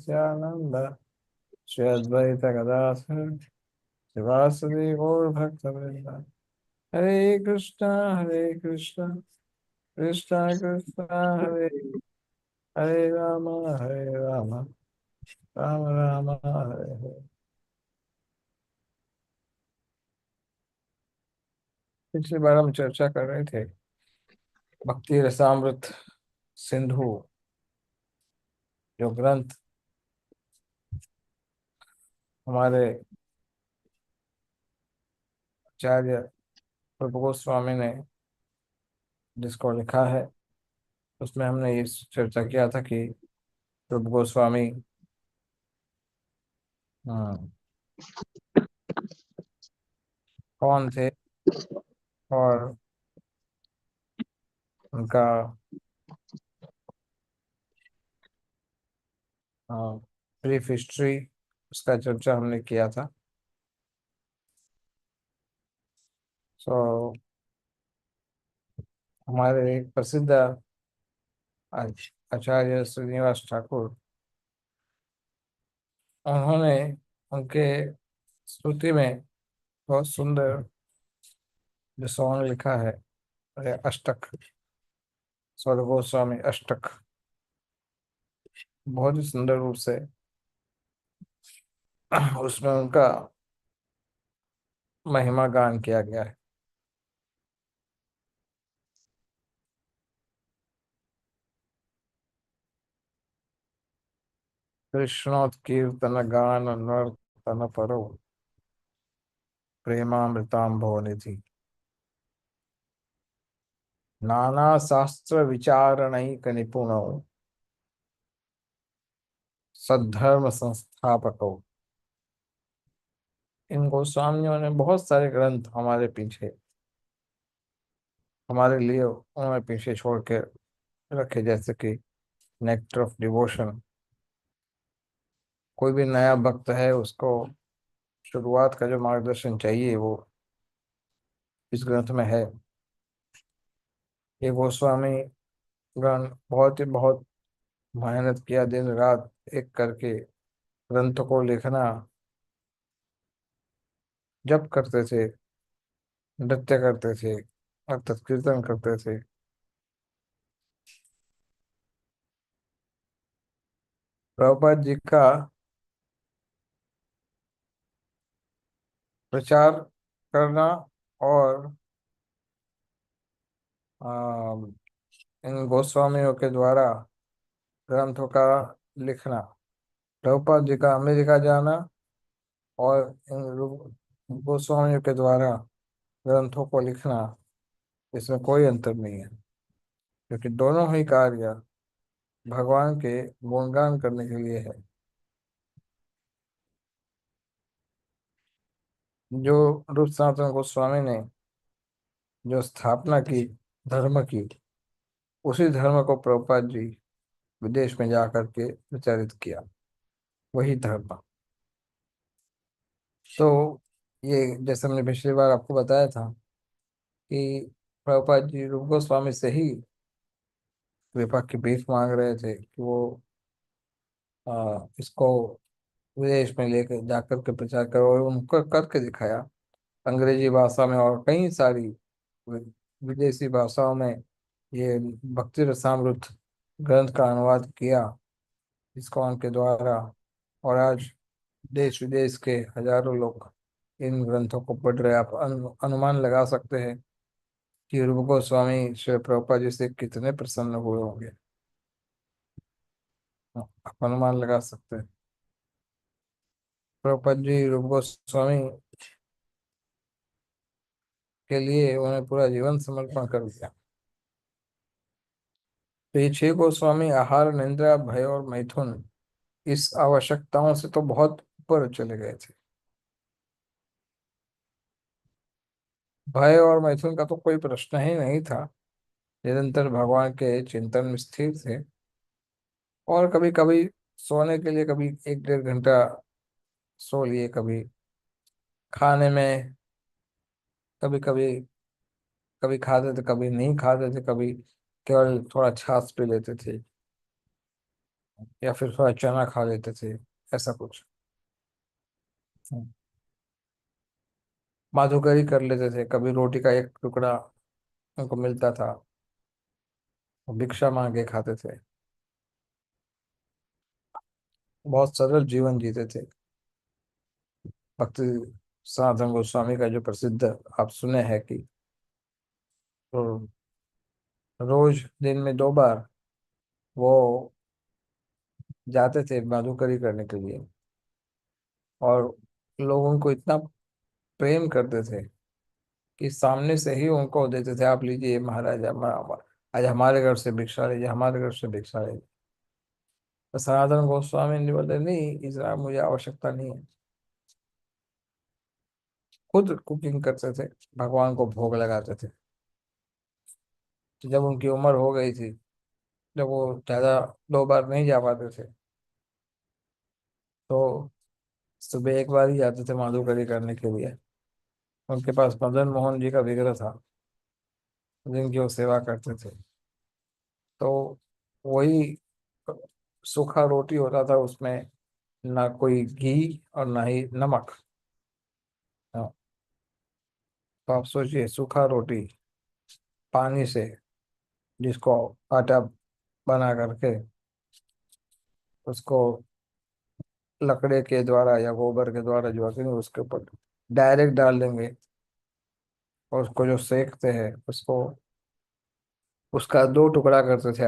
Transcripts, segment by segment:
नित्यानंद श्री अद्वैत गदाधर शिवासदि गौर भक्तवृंद। हरे कृष्णा कृष्णा कृष्णा हरे हरे राम राम राम हरे हरे। पिछली बार हम चर्चा कर रहे थे भक्ति रसामृत सिंधु, जो ग्रंथ हमारे आचार्य प्रभु गोस्वामी ने जिसको लिखा है, उसमें हमने ये चर्चा किया था कि प्रभु गोस्वामी हाँ, कौन थे और उनका ब्रीफ हिस्ट्री, उसका चर्चा हमने किया था। सो हमारे एक प्रसिद्ध आचार्य श्रीनिवास ठाकुर, उन्होंने उनके स्तुति में बहुत सुंदर जो सॉन्ग लिखा है, अष्टक, स्वर गोस्वामी अष्टक, बहुत ही सुंदर रूप से उसमें उनका महिमा गान किया गया है। कृष्णोत्कीर्तन गान नर्तन परो प्रेमामृतांभो निधि नाना शास्त्र विचारणैक निपुणो सद्धर्म संस्थापको। इन गोस्वामियों ने बहुत सारे ग्रंथ हमारे पीछे, हमारे लिए उन्होंने पीछे छोड़ के रखे, जैसे कि नेक्टर ऑफ डिवोशन। कोई भी नया भक्त है, उसको शुरुआत का जो मार्गदर्शन चाहिए वो इस ग्रंथ में है। ये गोस्वामी गण बहुत मेहनत किया, दिन रात एक करके ग्रंथ को लिखना, जप करते थे, नृत्य करते थे, अर्थात कीर्तन करते थे। प्रभुपाद जी का प्रचार करना और इन गोस्वामियों के द्वारा ग्रंथों का लिखना, प्रभुपाद जी का अमेरिका जाना और इन गोस्वामियों के द्वारा ग्रंथों को लिखना, इसमें कोई अंतर नहीं है, क्योंकि दोनों ही कार्य भगवान के गुणगान करने के लिए है। जो रूप सनातन गोस्वामी ने जो स्थापना की, धर्म की, उसी धर्म को प्रभुपाद जी विदेश में जाकर के प्रचारित किया, वही धर्म। तो ये जैसे हमने पिछली बार आपको बताया था कि प्रभुपाद जी रूप गोस्वामी से ही कृपा की भीख मांग रहे थे कि वो इसको विदेश में लेकर जाकर के प्रचार करो, और उनको करके दिखाया। अंग्रेजी भाषा में और कई सारी वि- विदेशी भाषाओं में ये भक्ति रसामृत ग्रंथ का अनुवाद किया इस्कॉन के द्वारा। और आज देश विदेश के हजारों लोग इन ग्रंथों को पढ़ रहे हैं। आप अनुमान लगा सकते हैं कि रूप गोस्वामी श्री प्रभुपाद जी से कितने प्रसन्न हुए होंगे। आप अनुमान लगा सकते हैं। प्रभुपाद जी रूप गोस्वामी के लिए उन्हें पूरा जीवन समर्पण कर दिया। तो ये छह गोस्वामी आहार, निद्रा, भय और मैथुन, इस आवश्यकताओं से तो बहुत ऊपर चले गए थे। भय और मैथुन का तो कोई प्रश्न ही नहीं था, निरंतर भगवान के चिंतन में स्थिर थे। और कभी कभी सोने के लिए कभी एक डेढ़ घंटा सो लिए, कभी खाने में कभी कभी कभी खाते थे, कभी नहीं खाते थे, कभी केवल थोड़ा छाछ पी लेते थे। या फिर थोड़ा चना खा लेते थे, ऐसा कुछ। हम्म। माधुकरी कर लेते थे, कभी रोटी का एक टुकड़ा उनको मिलता था, वो भिक्षा मांग के खाते थे। बहुत सरल जीवन जीते थे। भक्ति सनातन गोस्वामी का जो प्रसिद्ध आप सुने हैं कि तो रोज दिन में 2 बार वो जाते थे माधुकरी करने के लिए, और लोग उनको इतना प्रेम करते थे कि सामने से ही उनको देते थे, आप लीजिए महाराज, आज हमारे घर से भिक्षा लीजिए, हमारे घर से भिक्षा लीजिए। तो सनातन गोस्वामी ने बोले नहीं, इसरा मुझे आवश्यकता नहीं है। खुद कुकिंग करते थे, भगवान को भोग लगाते थे। तो जब उनकी उम्र हो गई थी, जब वो ज्यादा 2 बार नहीं जा पाते थे, तो सुबह एक बार ही जाते थे माधुकरी करने के लिए। उनके पास मदन मोहन जी का विग्रह था, जिनकी वो सेवा करते थे। तो वही सूखा रोटी होता था उसमें, ना कोई घी और ना ही नमक। हाँ, तो आप सोचिए, सूखा रोटी पानी से, जिसको आटा बना करके उसको लकड़े के द्वारा या गोबर के द्वारा जो है उसके ऊपर डायरेक्ट डाल देंगे, और उसको जो सेकते हैं उसको, उसका 2 टुकड़ा करते थे।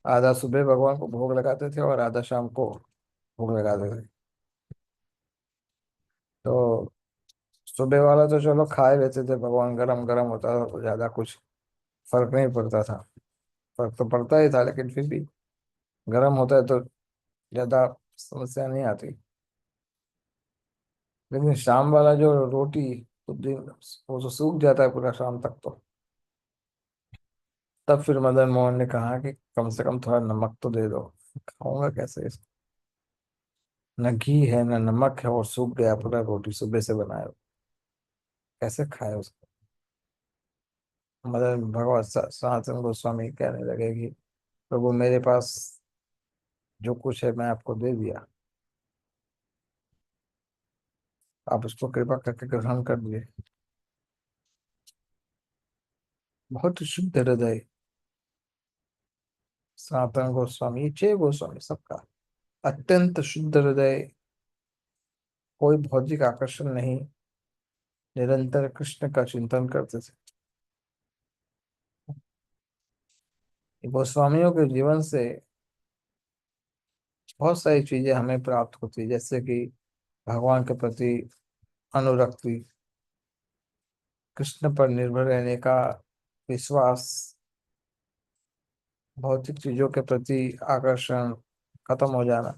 आधा सुबह भगवान को भोग लगाते थे और आधा शाम को भोग लगाते थे। तो सुबह वाला तो चलो खा ही लेते थे, भगवान गरम गरम होता था तो ज्यादा कुछ फर्क नहीं पड़ता था। फर्क तो पड़ता ही था, लेकिन फिर भी गरम होता है तो ज्यादा समस्या नहीं आती। लेकिन शाम वाला जो रोटी, तो दिन वो तो सूख जाता है पूरा शाम तक। तो तब फिर मदन मोहन ने कहा कि कम से कम थोड़ा नमक तो दे दो। खाऊंगा कैसे इसको, न घी है न नमक है, और सूख गया पूरा, रोटी सुबह से बनाए हो, कैसे खाए उसको। मदन भगवत सनातन गोस्वामी कहने लगे कि प्रभु, मेरे पास जो कुछ है मैं आपको दे दिया, आप उसको कृपा करके ग्रहण कर लिए। बहुत शुद्ध हृदय सनातन गोस्वामी, ये 6 गोस्वामी सबका अत्यंत शुद्ध हृदय, कोई भौतिक आकर्षण नहीं, निरंतर कृष्ण का चिंतन करते थे। ये गोस्वामियों के जीवन से बहुत सारी चीजें हमें प्राप्त होती है, जैसे कि भगवान के प्रति अनुरक्ति, कृष्ण पर निर्भर रहने का विश्वास, भौतिक चीजों के प्रति आकर्षण खत्म हो जाना।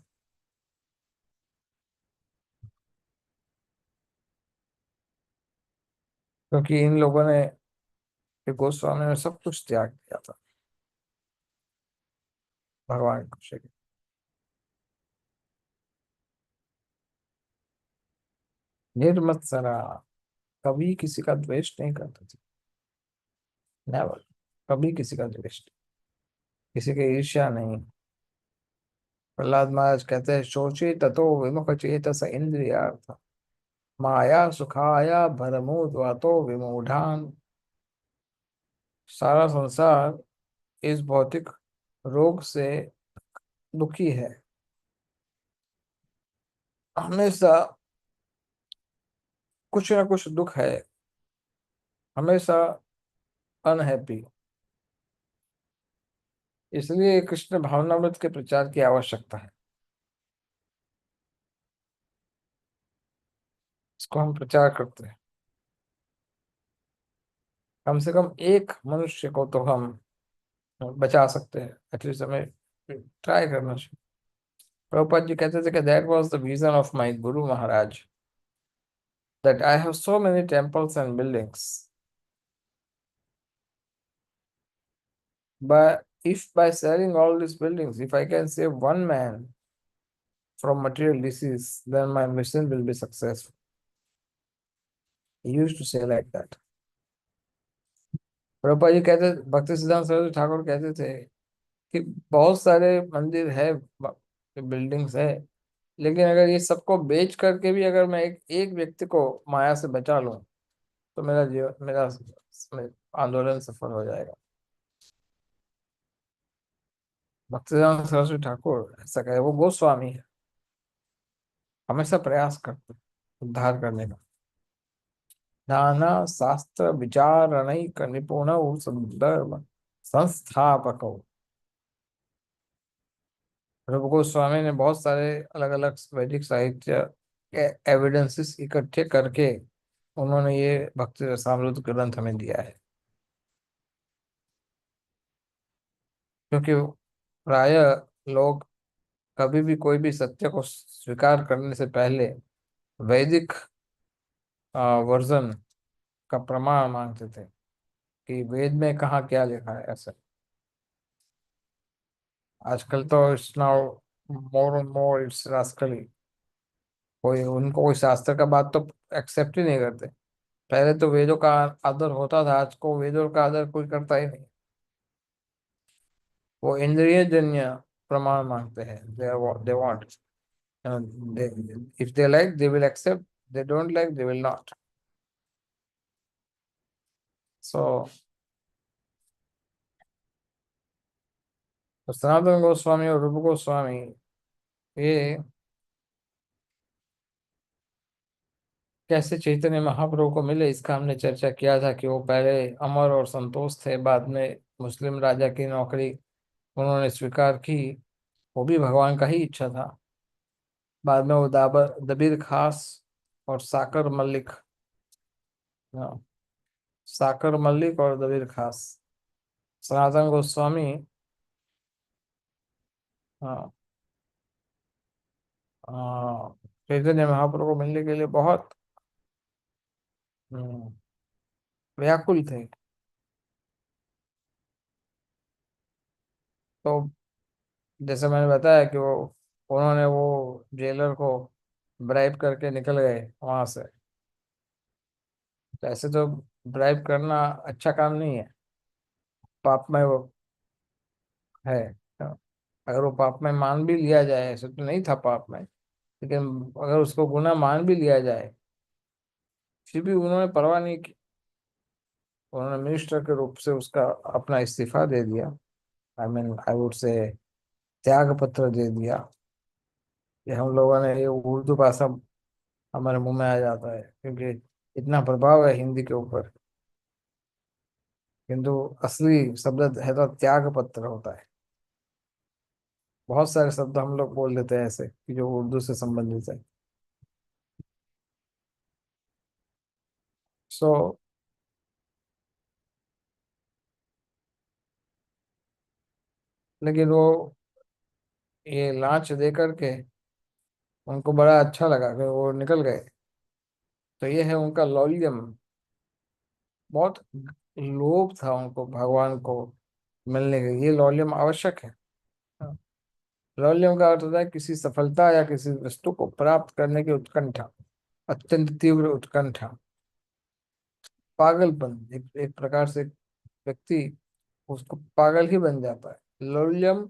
क्योंकि इन लोगों ने, ये गोस्वामी ने सब कुछ त्याग दिया था भगवान की खुशी के लिए। निर्मत्सरा, कभी किसी का द्वेष नहीं करते थे। नेवर, कभी किसी का द्वेष नहीं, किसी की ईर्ष्या नहीं। प्रहलाद महाराज कहते हैं, शोचे ततो विमुख चेतस इंद्रियार्थ, माया सुखाया भरमूर्ध्वतो विमूढ़ान। सारा संसार इस भौतिक रोग से दुखी है, हमेशा कुछ ना कुछ दुख है, हमेशा अनहैप्पी। इसलिए कृष्ण भावनामृत के प्रचार की आवश्यकता है। इसको हम प्रचार करते हैं। कम से कम एक मनुष्य को तो हम बचा सकते हैं, एटलीस्ट हमें ट्राई करना चाहिए। प्रभुपाद जी कहते थे कि that was the vision of my guru Maharaj, that I have so many temples and buildings, but if by selling all these buildings, if I can save one man from material disease, then my mission will be successful. He used to say like that. Prabhupada ji कहते, भक्ति सिद्धांत सरस्वती ठाकुर कहते थे कि बहुत सारे मंदिर है, buildings है, लेकिन अगर ये सबको बेच करके भी अगर मैं एक एक व्यक्ति को माया से बचा लूं, तो मेरा जीवन, मेरा आंदोलन सफल हो जाएगा। भक्तिवेदांत सरस्वती ठाकुर ऐसा कहे, वो गोस्वामी है, हमेशा प्रयास करते हैं उद्धार करने का। नाना शास्त्र विचारणैक निपुण संदर्भ संस्थापक। रूप गोस्वामी ने बहुत सारे अलग अलग वैदिक साहित्य के एविडेंसेस इकट्ठे करके उन्होंने ये भक्ति रसामृत ग्रंथ हमें दिया है। क्योंकि प्राय लोग कभी भी कोई भी सत्य को स्वीकार करने से पहले वैदिक वर्जन का प्रमाण मांगते थे कि वेद में कहाँ क्या लिखा है ऐसा। आजकल तो it's now more and more it's rascally, कोई उनको कोई शास्त्र का बात तो एक्सेप्ट ही नहीं करते। पहले तो वेदों का आदर होता था, आज को वेदों का आदर कोई करता ही नहीं। वो इंद्रिय जन्य प्रमाण मांगते हैं, they want, if they like they will accept, they don't like they will not. So Sanatana Goswami और रूप गोस्वामी ये कैसे चैतन्य महाप्रभु को मिले, इसका हमने चर्चा किया था कि वो पहले अमर और संतोष थे, बाद में मुस्लिम राजा की नौकरी उन्होंने स्वीकार की, वो भी भगवान का ही इच्छा था। बाद में वो दाबर दबीर खास और साकर मलिक, हाँ, साकर मलिक और दबीर खास, सनातन गोस्वामी, हाँ, हाँ, चैतन्य महाप्रभु को मिलने के लिए बहुत हम्म, व्याकुल थे। तो जैसे मैंने बताया कि वो उन्होंने वो जेलर को ब्राइब करके निकल गए वहां से। तो ऐसे तो ब्राइब करना अच्छा काम नहीं है, पाप में वो है। अगर वो पाप में मान भी लिया जाए, ऐसे तो नहीं था पाप में, लेकिन अगर उसको गुनाह मान भी लिया जाए, फिर भी उन्होंने परवाह नहीं की। उन्होंने मिनिस्टर के रूप से उसका अपना इस्तीफा दे दिया, I mean I would say त्याग पत्र दे दिया। ये हम लोगों ने, ये उर्दू भाषा हमारे मुंह में आ जाता है क्योंकि इतना प्रभाव है हिंदी के ऊपर, किंतु असली शब्द है तो त्याग पत्र होता है। बहुत सारे शब्द हम लोग बोल देते हैं ऐसे कि जो उर्दू से संबंधित है। सो लेकिन वो ये लांच दे करके उनको बड़ा अच्छा लगा कि वो निकल गए। तो ये है उनका लौल्यम, बहुत लोभ था उनको भगवान को मिलने का, ये लौल्यम आवश्यक है। हाँ। लौल्यम का अर्थ होता है किसी सफलता या किसी वस्तु को प्राप्त करने की उत्कंठा, अत्यंत तीव्र उत्कंठा, पागलपन, एक प्रकार से व्यक्ति उसको पागल ही बन जाता है। लौल्यम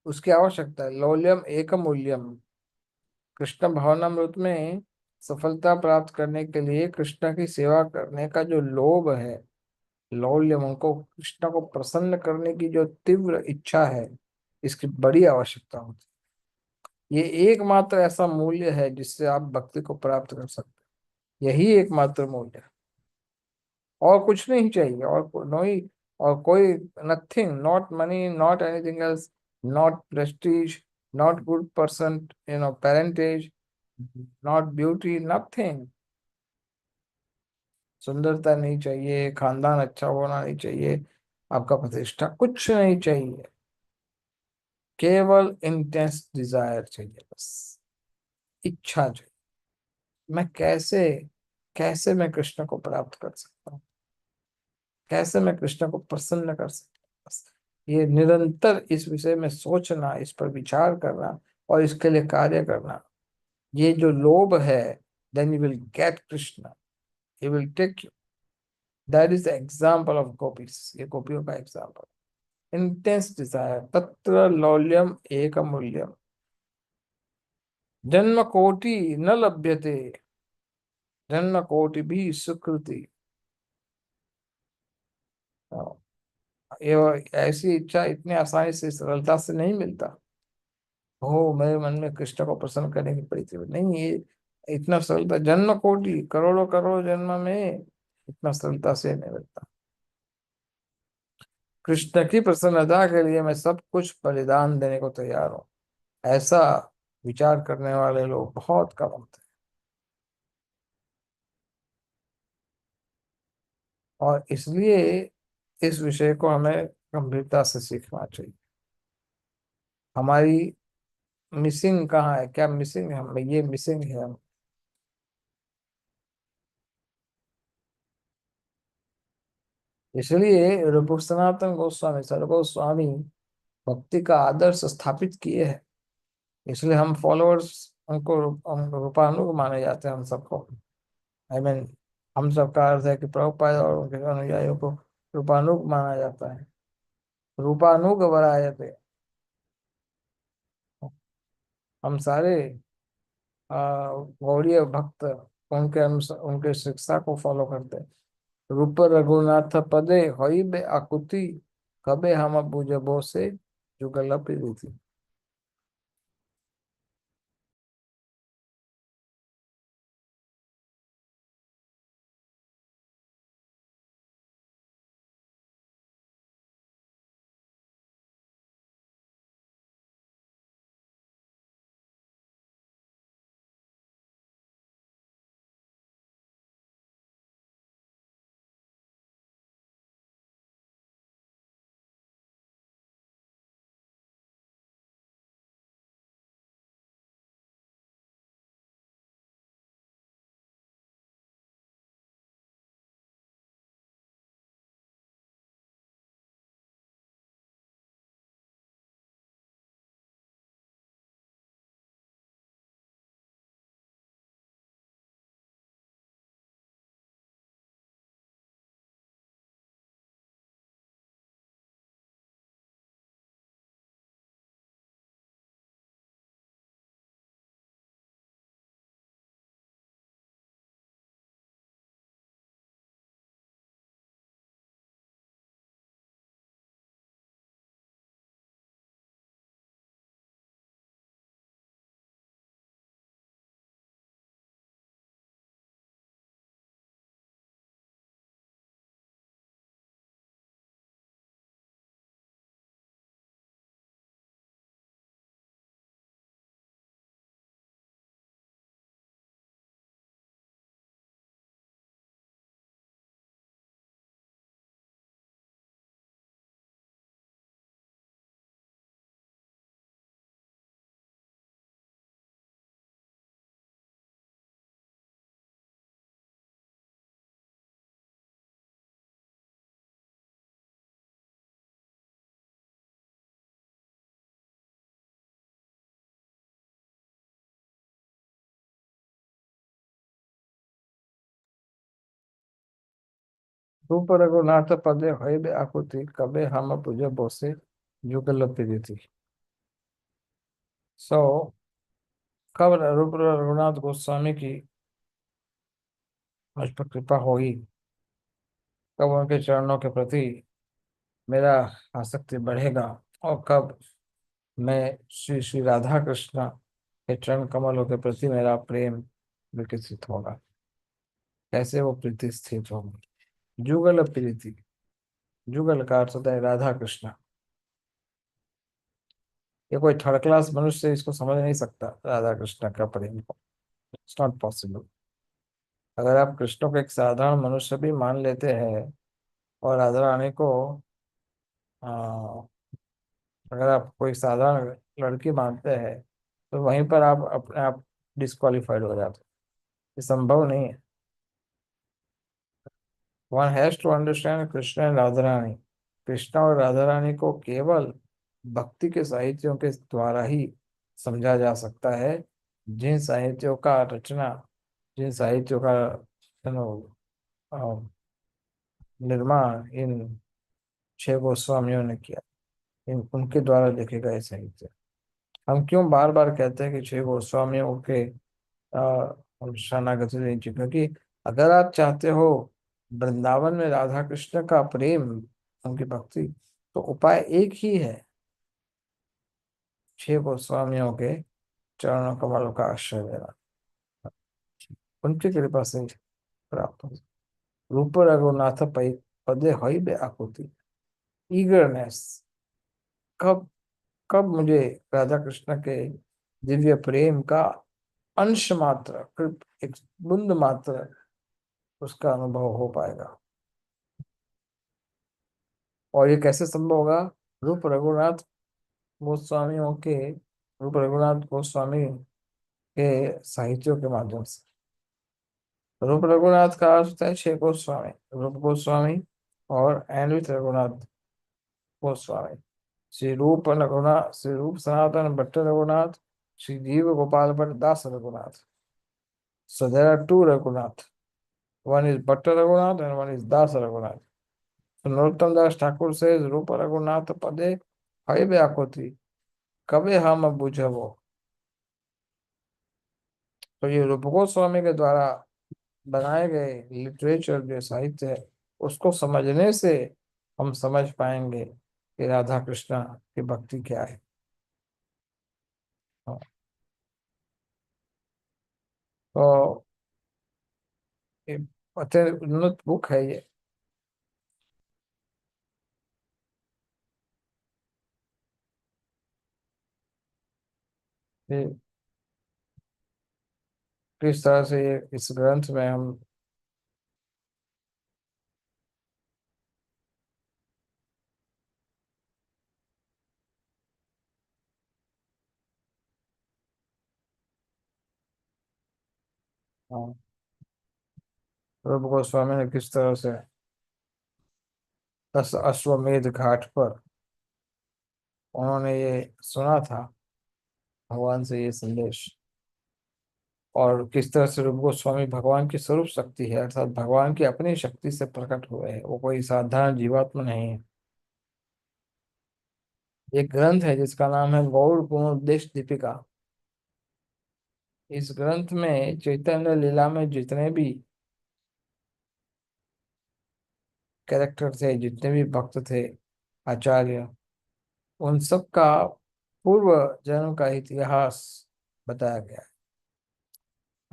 उसकी आवश्यकता है, लौल्यम एक मूल्यम। कृष्ण भावनामृत में सफलता प्राप्त करने के लिए कृष्ण की सेवा करने का जो लोभ है, लौल्यम, उनको कृष्ण को प्रसन्न करने की जो तीव्र इच्छा है, इसकी बड़ी आवश्यकता होती है। ये एकमात्र ऐसा मूल्य है जिससे आप भक्ति को प्राप्त कर सकते हैं, यही एकमात्र मूल्य है। और कुछ नहीं चाहिए, नहीं, और कोई nothing, not money, not anything else, not Prestige, not good person, parentage, not beauty, nothing. सुंदरता नहीं चाहिए, खानदान अच्छा होना नहीं चाहिए, आपका प्रतिष्ठा कुछ नहीं चाहिए, केवल इंटेंस डिजायर चाहिए, बस इच्छा चाहिए। मैं कैसे कैसे मैं कृष्ण को प्राप्त कर सकता हूँ, कैसे मैं कृष्ण को प्रसन्न कर सकता हूँ, बस ये निरंतर इस विषय में सोचना, इस पर विचार करना और इसके लिए कार्य करना, ये जो लोभ है, then you will get Krishna, he will take you. That is the example of gopis, ये गोपियों का एग्जाम्पल। इंटेंस डिजायर, तत्र लौल्यम एक मूल्यम, जन्म कोटि न लभ्यते, जन्म कोटि भी सुकृति। ये ऐसी इच्छा इतनी आसानी से सरलता से नहीं मिलता। हो मेरे मन में कृष्ण को प्रसन्न करने की पड़ी थी, नहीं ये इतना सरलता, जन्म कोटि करोड़ों करोड़ जन्म में इतना सरलता से नहीं मिलता। कृष्ण की प्रसन्नता के लिए मैं सब कुछ बलिदान देने को तैयार हूँ, ऐसा विचार करने वाले लोग बहुत कम होते हैं। और इसलिए इस विषय को हमें गंभीरता से सीखना चाहिए। हमारी मिसिंग कहाँ है, क्या मिसिंग है हमें, ये मिसिंग है हम। इसलिए रूप सनातन गोस्वामी सर्वगोस्वामी भक्ति का आदर्श स्थापित किए हैं। इसलिए हम फॉलोअर्स उनको हम रूपानुग माने जाते हैं, हम सबको। आई मीन हम सबका अर्थ है कि प्रभुपाद और उनके अनुयायियों को रूपानुग माना जाता है। रूपानुग वरायते, हम सारे गौड़ीय भक्त उनके उनके शिक्षा को फॉलो करते हैं। रूप रघुनाथ पदे होई बे आकुति, कबे हम बुझबो से जुगल प्रीति। रूप रघुनाथ पदे होई बे आकुति, कबे हम बुझबो से जुगल प्रीति। सो कब रूप रघुनाथ गोस्वामी की मुझ पर कृपा होगी, कब उनके चरणों के प्रति मेरा आसक्ति बढ़ेगा, और कब मैं श्री श्री राधा कृष्ण के चरण कमलों के प्रति मेरा प्रेम विकसित होगा, कैसे वो प्रीति स्थित होगी। जुगल प्रीति, जुगल का अर्थ होता है राधा कृष्ण। ये कोई थर्ड क्लास मनुष्य इसको समझ नहीं सकता, राधा कृष्ण का प्रेम को। It's not possible. अगर आप कृष्ण को एक साधारण मनुष्य भी मान लेते हैं, और राधा रानी को अगर आप कोई साधारण लड़की मानते हैं, तो वहीं पर आप अपने आप डिस्qualified हो जाते हैं। ये संभव नहीं है। One has to understand Krishna and Radha Rani. Krishna और राधा रानी को केवल भक्ति के साहित्यों के द्वारा ही समझा जा सकता है, जिन साहित्यों का रचना, जिन साहित्यों का you know, अ, निर्माण इन छह गोस्वामियों ने किया। उनके द्वारा लिखे गए साहित्य। हम क्यों बार बार कहते हैं कि छह गोस्वामियों के हम शरणागति नहीं चाहिए, क्योंकि अगर आप चाहते हो वृंदावन में राधा कृष्ण का प्रेम, उनकी भक्ति, तो उपाय एक ही है, छह गोस्वामियों के चरणों कमलों का आश्रय लेना, उनकी कृपा से प्राप्त हो। रूप रघुनाथ पै पदे हई बे आकुति, ईगरनेस, कब कब मुझे राधा कृष्ण के दिव्य प्रेम का अंश मात्र, एक बूंद मात्र उसका अनुभव हो पाएगा। और ये कैसे संभव होगा? रूप रघुनाथ गोस्वामियों के रूप रघुनाथ गोस्वामी के साहित्यों के माध्यम से। रूप रघुनाथ का अर्थ होता है छह गोस्वामी, रूप गोस्वामी और एनवित रघुनाथ गोस्वामी, श्री रूप सनातन भट्ट रघुनाथ, श्री जीव गोपाल भट्ट दास Raghunath. So there are two Raghunath. One is Bhatta Raghunath and one is Das Raghunath. So Narottam Das Thakur says, Rupa Raghunath Pade Haibe Akoti, कबे हम बुझबो। तो ये रूप गोस्वामी के द्वारा बनाए गए लिटरेचर, जो साहित्य है, उसको समझने से हम समझ पाएंगे कि राधा कृष्णा की भक्ति क्या है। हाँ, तो ये अत्यंत उन्नत बुक है ये। ये किस तरह से ये इस ग्रंथ में हम हाँ, रूप गोस्वामी ने किस तरह से 10 अश्वमेध घाट पर उन्होंने ये सुना था भगवान से ये संदेश, और किस तरह से रूप गोस्वामी भगवान की स्वरूप शक्ति है, अर्थात भगवान की अपनी शक्ति से प्रकट हुए हैं, वो कोई साधारण जीवात्मा नहीं है। एक ग्रंथ है जिसका नाम है गौड़ गुणोपदेश दीपिका। इस ग्रंथ में चैतन्य लीला में जितने भी कैरेक्टर थे, जितने भी भक्त थे, आचार्य, उन सब का पूर्व जन्म का इतिहास बताया गया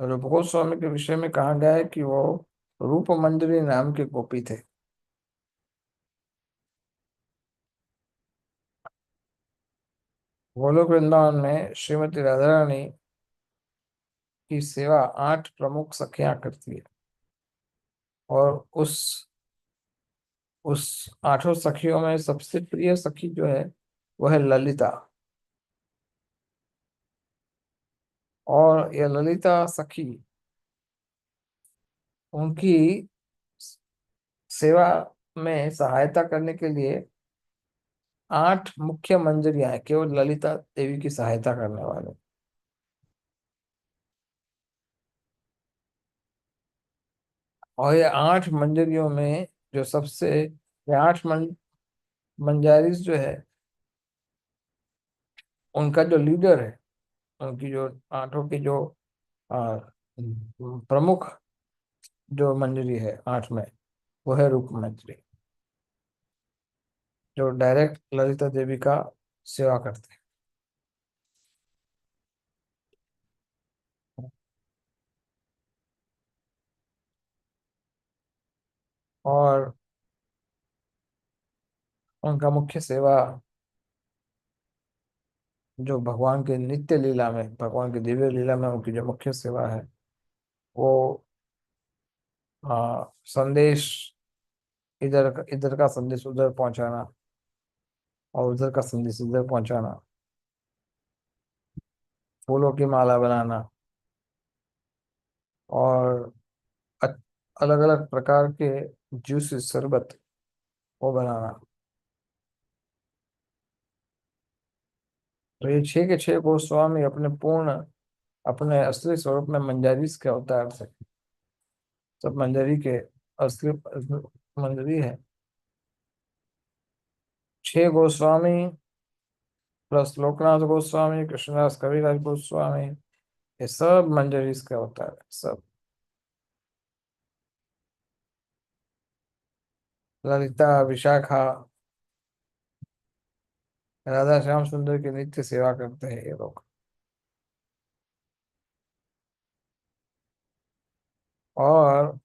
है। रूप गोस्वामी के विषय में कहा गया है कि वो रूप मंजरी नाम के गोपी थे। गोलोक वृंदावन में श्रीमती राधा रानी की सेवा 8 प्रमुख सखियां करती है, और उस 8 सखियों में सबसे प्रिय सखी जो है वह है ललिता। और यह ललिता सखी, उनकी सेवा में सहायता करने के लिए 8 मुख्य मंजरियां हैं, केवल ललिता देवी की सहायता करने वाले। और ये 8 मंजरियों में जो सबसे, ये 8 मंजारिस जो है, उनका जो लीडर है, उनकी जो 8 की जो आ, प्रमुख जो मंजरी है 8 में, वो है रूप मंजरी, जो डायरेक्ट ललिता देवी का सेवा करते हैं। और उनका मुख्य सेवा, जो भगवान के नित्य लीला में, भगवान की दिव्य लीला में उनकी जो मुख्य सेवा है, वो संदेश, इधर इधर का संदेश उधर पहुंचाना, और उधर का संदेश इधर पहुंचाना, फूलों की माला बनाना, और अलग अलग प्रकार के जूस, शरबत वो बनाना। तो ये 6 के 6 गोस्वामी अपने असली स्वरूप में मंजारीस के अवतार थे। सब मंजरी के असली मंजरी है। 6 गोस्वामी प्लस लोकनाथ गोस्वामी, कृष्णदास कविराज गोस्वामी, ये सब मंजरी इसका होता है सब। ललिता, विशाखा, राधा श्याम सुंदर की नित्य सेवा करते हैं ये लोग। और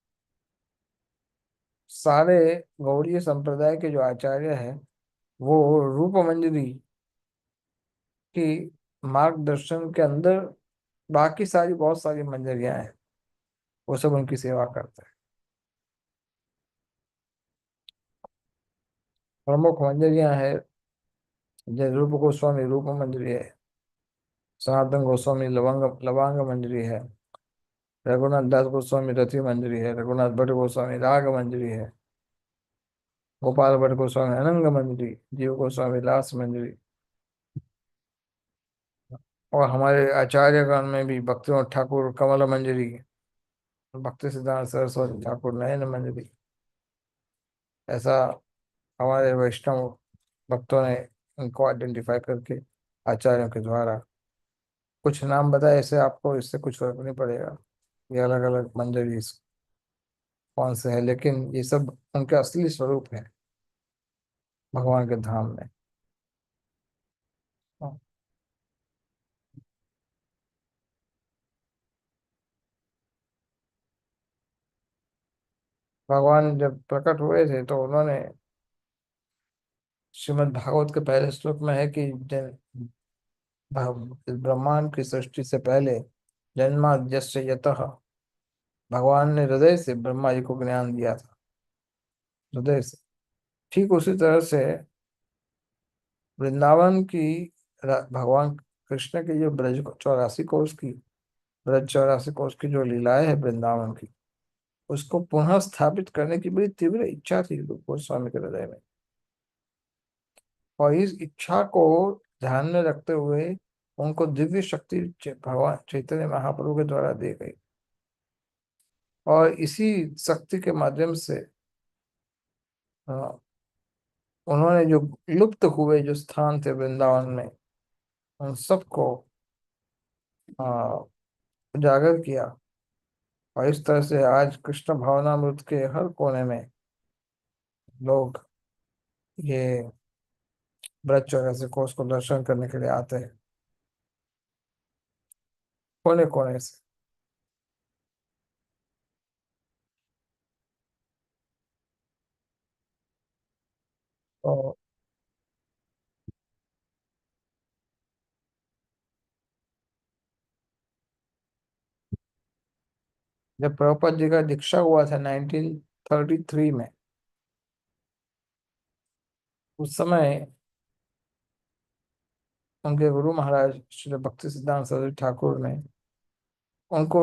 सारे गौड़ीय संप्रदाय के जो आचार्य हैं वो रूप मंजरी की मार्गदर्शन के अंदर बाकी सारी बहुत सारी मंजरियां हैं, वो सब उनकी सेवा करते हैं। प्रमुख मंजरियां हैं, जैसे रूप गोस्वामी रूप मंजरी है, सनातन गोस्वामी लवांग लवांग मंजरी है, रघुनाथ दास गोस्वामी रति मंजरी है, रघुनाथ भट्ट गोस्वामी राग मंजरी है, गोपाल भट्ट गोस्वामी अनंग मंजरी, जीव गोस्वामी लास मंजरी। और हमारे आचार्यगण में भी भक्तिनाथ ठाकुर कमल मंजरी, भक्ति सिद्धांत सरस्वती ठाकुर नयन मंजरी, ऐसा हमारे वैष्णव भक्तों ने इनको आइडेंटिफाई करके आचार्यों के द्वारा कुछ नाम बताए। ऐसे आपको इससे कुछ फर्क नहीं पड़ेगा ये अलग अलग मंजरी कौन से है, लेकिन ये सब उनके असली स्वरूप है भगवान के धाम में। हाँ, भगवान जब प्रकट हुए थे तो उन्होंने, श्रीमद् भागवत के पहले श्लोक में है कि ब्रह्मांड की सृष्टि से पहले जन्माद्यस्य यतः, भगवान ने हृदय से ब्रह्मा जी को ज्ञान दिया था, हृदय से। ठीक उसी तरह से वृंदावन की भगवान कृष्ण की जो ब्रज 84 कोस की, ब्रज 84 कोस की जो लीलाएं है वृंदावन की, उसको पुनः स्थापित करने की बड़ी तीव्र इच्छा थी रूप गोस्वामी के हृदय में। और इस इच्छा को ध्यान में रखते हुए उनको दिव्य शक्ति भगवान चैतन्य महाप्रभु के द्वारा दी गई। और इसी शक्ति के माध्यम से अ, उन्होंने जो लुप्त हुए जो स्थान थे वृंदावन में, उन सबको अ, उजागर किया। और इस तरह से आज कृष्ण भावनामृत के हर कोने में लोग ये ब्रज 84 कोस को दर्शन करने के लिए आते हैं, कोने कोने से। तो जब प्रभुपाद जी का दीक्षा हुआ था 1933 में, उस समय उनके गुरु महाराज श्री भक्ति सिद्धांत सरस्वती ठाकुर ने उनको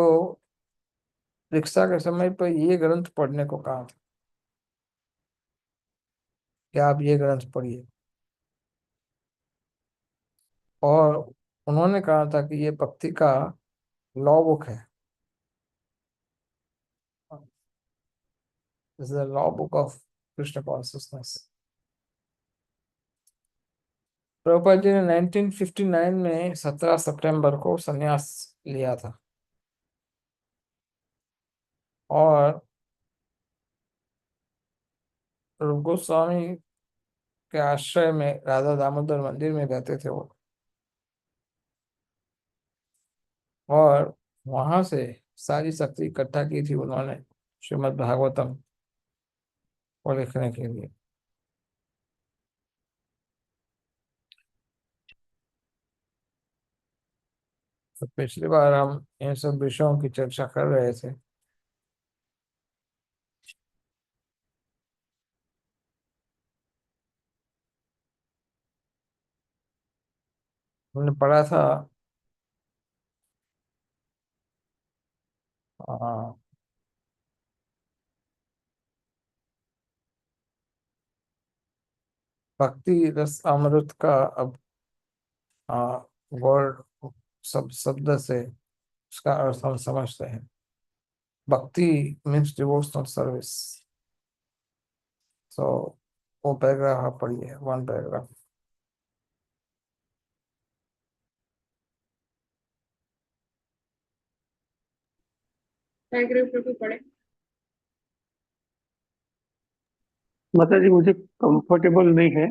दीक्षा के समय पर ये ग्रंथ पढ़ने को कहा था कि आप ये ग्रंथ पढ़िए। और उन्होंने कहा था कि ये भक्ति का लॉ बुक है, this is the law book of Krishna consciousness. Prabhupada ji ने 1959 में 17 सितंबर को संन्यास लिया था। और रूप गोस्वामी के आश्रय में राधा दामोदर मंदिर में रहते थे वो। और वहां से सारी शक्ति इकट्ठा की थी उन्होंने श्रीमद् भागवतम को लिखने के लिए। तो पिछली बार हम इन सब विषयों की चर्चा कर रहे थे। हमने पढ़ा था आ, भक्ति रस अमृत का अब वर्ड सब शब्द से उसका अर्थ हम समझते हैं। भक्ति मीन्स डिवोशनल सर्विस। सो वो पैराग्राफ आप पढ़िए, वन पैराग्राफ। पैराग्राफ प्रभु पढ़े। माता जी मुझे कंफर्टेबल नहीं है,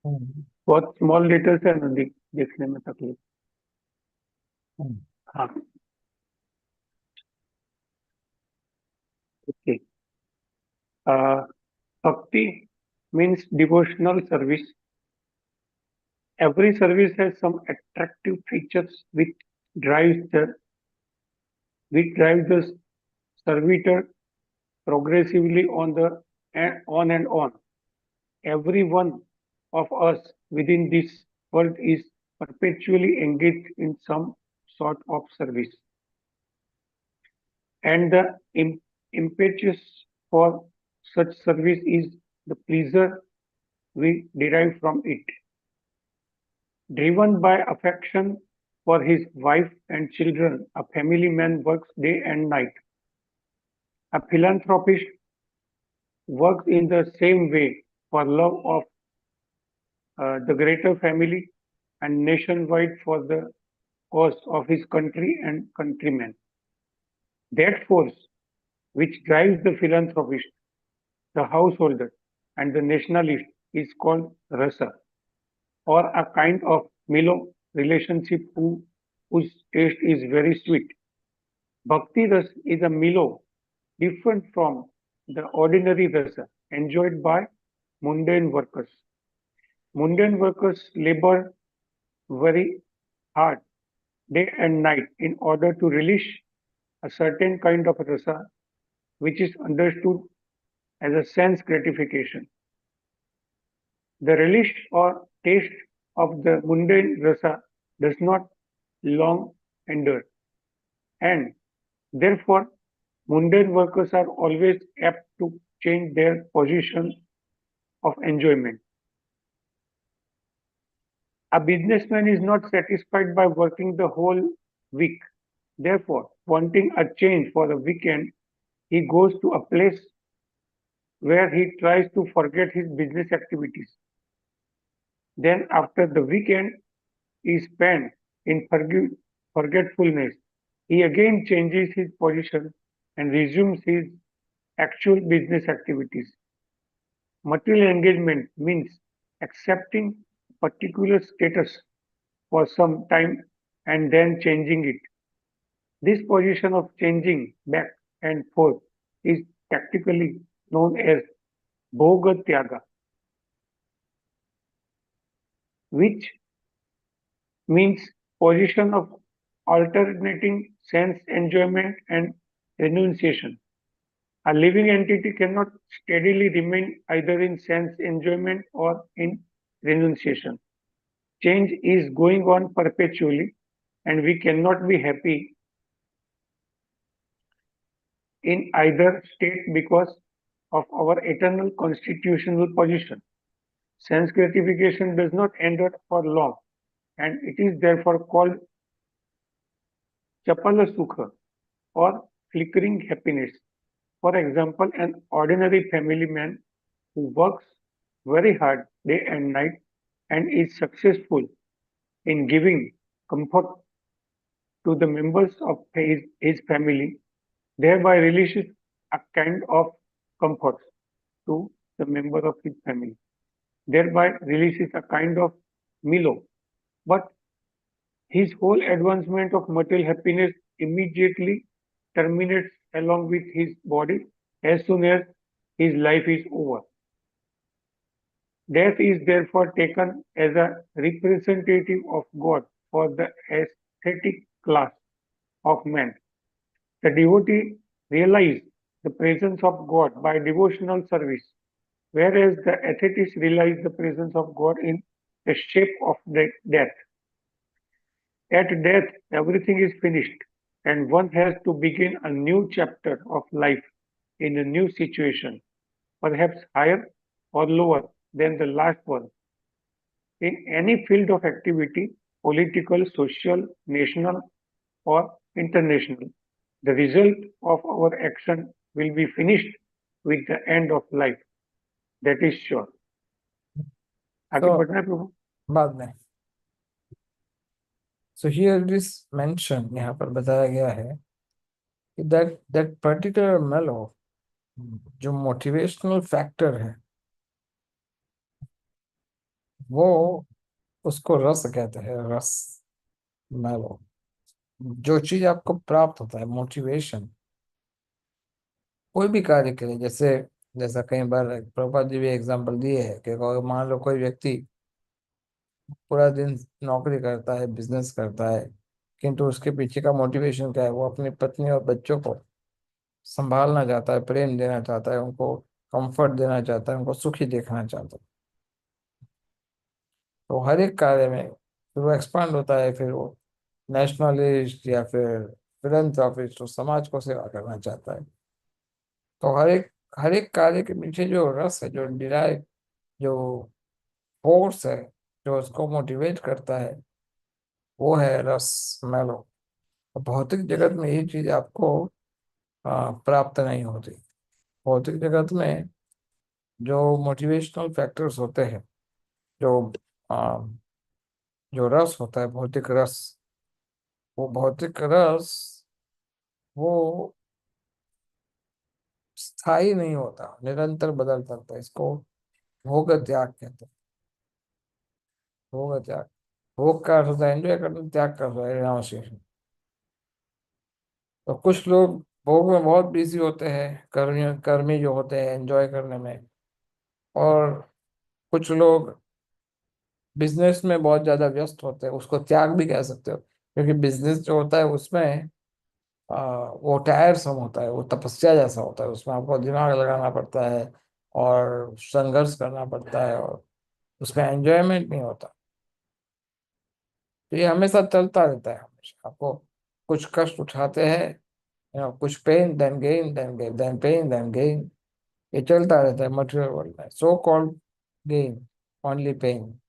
हम्म, बहुत स्मॉल लेटर्स है ना, देखने में तकलीफ। हम्म, हाँ, okay. Bhakti means devotional service. Every service has some attractive features drives the which drives the servitor progressively on and on. Every one of us within this world is perpetually engaged in some sort of service, and the impetus for such service is the pleasure we derive from it. Driven by affection for his wife and children, a family man works day and night. A philanthropist works in the same way for love of the greater family and nationwide for the cause of his country and countrymen. That force which drives the philanthropist, the householder, and the nationalist is called rasa, or a kind of Milo relationship whose taste is very sweet. Bhakti ras is a Milo different from the ordinary rasa enjoyed by mundane workers. Mundane workers labor very hard day and night in order to relish a certain kind of rasa which is understood as a sense gratification. The relish or taste of the mundane rasa does not long endure, and therefore mundane workers are always apt to change their position of enjoyment. A businessman is not satisfied by working the whole week. Therefore, wanting a change for the weekend, he goes to a place where he tries to forget his business activities. Then, after the weekend is spent in forgetfulness, he again changes his position and resumes his actual business activities. Material engagement means accepting particular status for some time and then changing it. This position of changing back and forth is tactically known as bhoga tyaga, which means position of alternating sense enjoyment and renunciation. A living entity cannot steadily remain either in sense enjoyment or in renunciation. Change is going on perpetually, and we cannot be happy in either state because of our eternal constitutional position. Sense gratification does not endure for long, and it is therefore called chapala sukha or flickering happiness. For example, an ordinary family man who works very hard day and night and is successful in giving comfort to the members of his family, thereby releases a kind of comfort to the member of his family, thereby releases a kind of Milo. But his whole advancement of material happiness immediately terminates along with his body as soon as his life is over. Death is therefore taken as a representative of God for the aesthetic class of man. The devotee realizes the presence of God by devotional service, whereas the atheist realizes the presence of God in the shape of death. At death, everything is finished, and one has to begin a new chapter of life in a new situation, perhaps higher or lower than the last one. In any field of activity, political, social, national, or international, the result of our action will be finished with the end of life. That is sure. आगे So, बढ़ना है प्रभु. बाद में So here it is mentioned, यहाँ पर बताया गया है दैट दैट पर्टिकुलर मेलो जो मोटिवेशनल फैक्टर है, वो उसको रस कहते हैं, रस, मेलो। जो चीज आपको प्राप्त होता है, मोटिवेशन, कोई भी कार्य के लिए, जैसे जैसा कई बार प्रभुपाद जी भी एग्जाम्पल दिए है कि अगर मान लो कोई व्यक्ति पूरा दिन नौकरी करता है, बिजनेस करता है, किंतु उसके पीछे का मोटिवेशन क्या है? वो अपनी पत्नी और बच्चों को संभालना चाहता है, प्रेम देना चाहता है, उनको कंफर्ट देना चाहता है, उनको सुखी देखना चाहता है। तो हर एक कार्य में फिर वो एक्सपांड होता है, फिर वो नेशनलिस्ट या फिर फिलैंथ्रोपिस्ट, तो समाज को सेवा करना चाहता है। तो हर एक कार्य के पीछे जो रस है, जो डिराइव, जो फोर्स है, जो उसको मोटिवेट करता है, वो है रस, मेलो। भौतिक जगत में ये चीज आपको प्राप्त नहीं होती। भौतिक जगत में जो मोटिवेशनल फैक्टर्स होते हैं, जो आ, जो रस होता है, भौतिक रस, वो भौतिक रस, वो स्थायी नहीं होता, निरंतर बदल सकता है। इसको भोग त्याग कहते हैं। भोग त्याग, भोग का अर्थ होता है एंजॉय करना, त्याग का होता है रिनाउंसिएशन। तो कुछ लोग भोग में बहुत बिजी होते हैं, कर्मी कर्मी जो होते हैं एंजॉय करने में, और कुछ लोग बिजनेस में बहुत ज्यादा व्यस्त होते हैं, उसको त्याग भी कह सकते हो, क्योंकि बिजनेस जो होता है उसमें वो टायरसम होता है, वो तपस्या जैसा होता है, उसमें आपको दिमाग लगाना पड़ता है और संघर्ष करना पड़ता है, और उसमें एंजॉयमेंट नहीं होता। तो ये हमेशा चलता रहता है, हमेशा आपको कुछ कष्ट उठाते हैं, कुछ pain then gain, then pain then gain, ये चलता रहता है मटेरियल वर्ल्ड में। So called gain, only pain.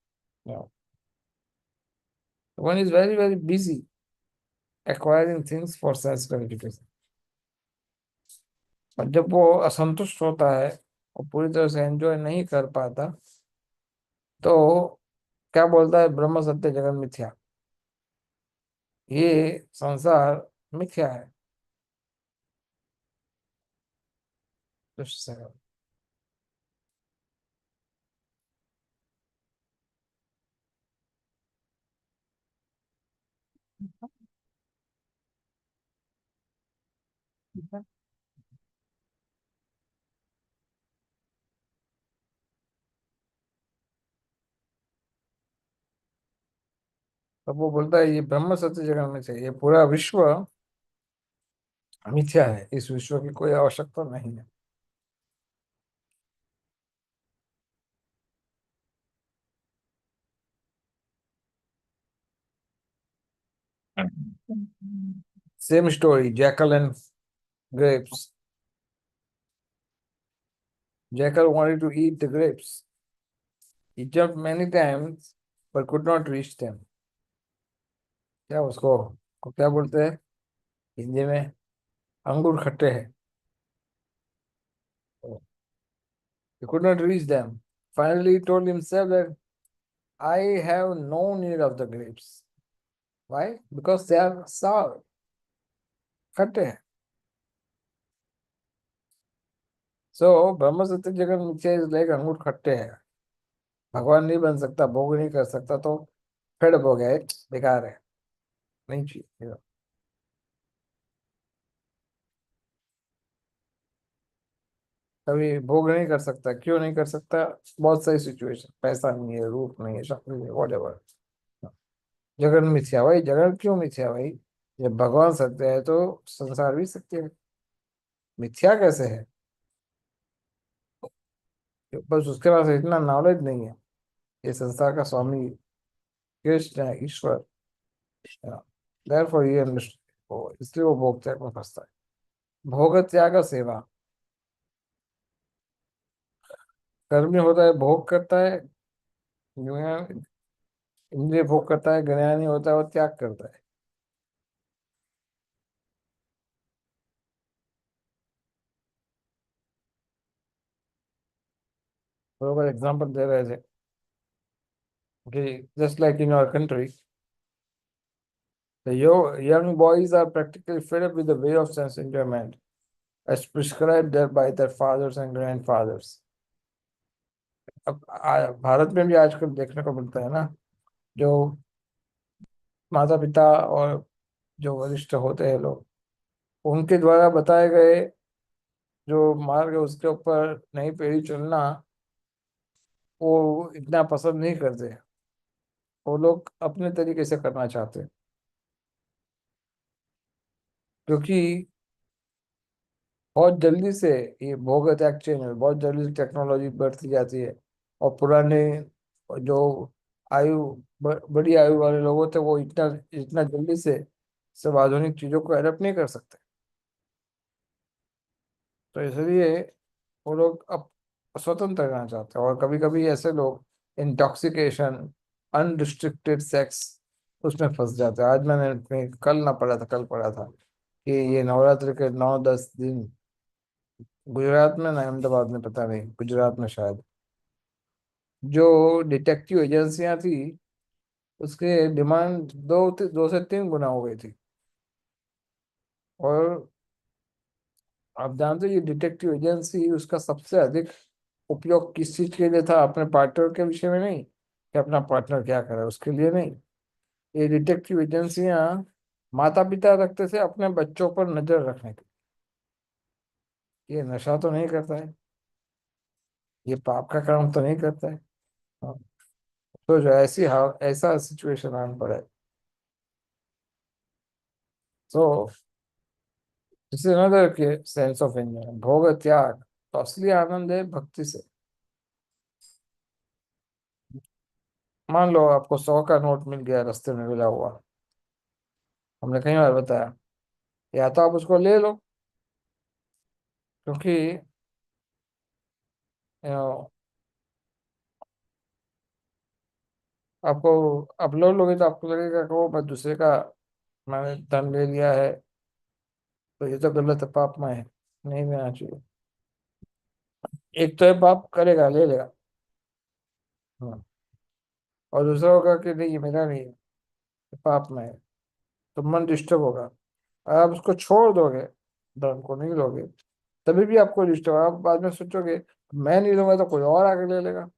One is very very busy acquiring things for self gratification. और जब वो असंतुष्ट होता है और पूरी तरह से एंजॉय नहीं कर पाता, तो क्या बोलता है? ब्रह्म सत्य जगत मिथ्या, ये संसार मिथ्या है। दुष्ट से तब वो बोलता है ये ब्रह्म सत्य जगत में चाहिए, ये पूरा विश्व मिथ्या है, इस विश्व की कोई आवश्यकता नहीं है। Same story, jackal and grapes. Jackal wanted to eat the grapes. He jumped many times but could not reach them. क्या उसको को क्या बोलते हैं हिंदी में? अंगूर खट्टे हैं। He could not reach them. Finally, he told himself that I have no need of the grapes. Why? Because they are sour, खट्टे हैं। So ब्रह्म सत्य जगत मिथ्या इज लाइक अंगूर खट्टे हैं। भगवान नहीं बन सकता, भोग नहीं कर सकता, तो फेड हो गया, बेकार है, नहीं चाहिए। कभी भोग नहीं कर सकता, क्यों नहीं कर सकता? बहुत सारी सिचुएशन, पैसा नहीं है, रूप नहीं है, शक्ति नहीं है, whatever। जगत मिथ्या भाई, जगत क्यों मिथ्या भाई? जब भगवान सत्य है तो संसार भी सत्य है। मिथ्या कैसे है? बस उसके पास इतना नॉलेज नहीं है, ये संसार का स्वामी कृष्ण है, ईश्वर। देयरफॉर ये अंडरस्टैंड, इसलिए वो भोग त्याग में फंसता है। भोग त्याग सेवा, कर्मी होता है भोग करता है, इंद्रिय भोग करता है, ज्ञानी होता है वो त्याग करता है। बरोबर एग्जाम्पल दे रहे थे, कि just like in our country, The young boys are practically fed up with the way of sense enjoyment as prescribed there by their fathers and grandfathers. अब भारत में भी आजकल देखने को मिलता है ना, जो माता पिता और जो वरिष्ठ होते हैं लोग, उनके द्वारा बताए गए जो मार्ग है उसके ऊपर नई पीढ़ी चलना वो इतना पसंद नहीं करते। वो लोग अपने तरीके से करना चाहते हैं, क्योंकि बहुत जल्दी से ये भोग एक्सचेंज में बहुत जल्दी से टेक्नोलॉजी बढ़ती जाती है। और पुराने जो बड़ी आयु वाले लोग होते हैं वो इतना इतना जल्दी से सब आधुनिक चीजों को एडप्ट नहीं कर सकते। तो इसलिए वो लोग अब स्वतंत्र रहना चाहते हैं। और कभी कभी ऐसे लोग इंटॉक्सिकेशन, अनरिस्ट्रिक्टेड सेक्स, उसमें फंस जाते हैं। आज मैंने कल पढ़ा था कि ये नवरात्रि के 9-10 दिन गुजरात में ना अहमदाबाद में, पता नहीं, गुजरात में शायद, जो डिटेक्टिव एजेंसियां थी उसके डिमांड 2 से 3 गुना हो गई थी। और आप जानते हो ये डिटेक्टिव एजेंसी उसका सबसे अधिक उपयोग किस चीज के लिए था? अपने पार्टनर के विषय में नहीं कि अपना पार्टनर क्या करे उसके लिए नहीं। ये डिटेक्टिव एजेंसियां माता पिता रखते थे अपने बच्चों पर नजर रखने के। ये नशा तो नहीं करता है, ये पाप का काम तो नहीं करता है। हाँ, तो जो ऐसा सिचुएशन आन पड़ा है। तो दिस इज अनदर के सेंस ऑफ एंजॉयमेंट, भोग त्याग। तो असली आनंद है भक्ति से। मान लो आपको 100 का नोट मिल गया रास्ते में मिला हुआ, हमने कई बार बताया, या तो आप उसको ले लो, क्योंकि you know, आपको आप लोगे तो आपको लगेगा कि वो मैं दूसरे का मैंने धन ले लिया है, तो ये तो गलत है, पापमय है, नहीं लेना चाहिए। एक तो है पाप करेगा, ले लेगा। हाँ। और दूसरा होगा कि नहीं ये मेरा नहीं है, ये पाप में है, तो मन डिस्टर्ब होगा। आप उसको छोड़ दोगे, धन को नहीं लोगे, तभी भी आपको डिस्टर्ब, आप बाद में सोचोगे मैं नहीं लूंगा तो कोई और आके ले लेगा,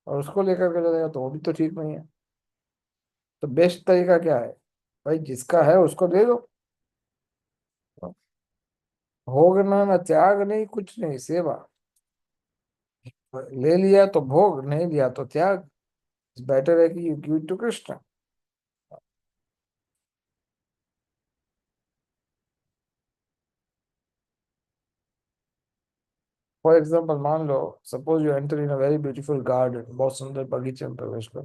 और उसको लेकर के चलेगा तो वो भी तो ठीक नहीं है। तो बेस्ट तरीका क्या है? भाई जिसका है उसको दे दो। भोग ना त्याग नहीं, कुछ नहीं, सेवा। ले लिया तो भोग, नहीं लिया तो त्याग। बेटर है कि you give to Krishna. For example मान लो, suppose you enter in a very beautiful garden, बहुत सुंदर बगीचे में प्रवेश कर,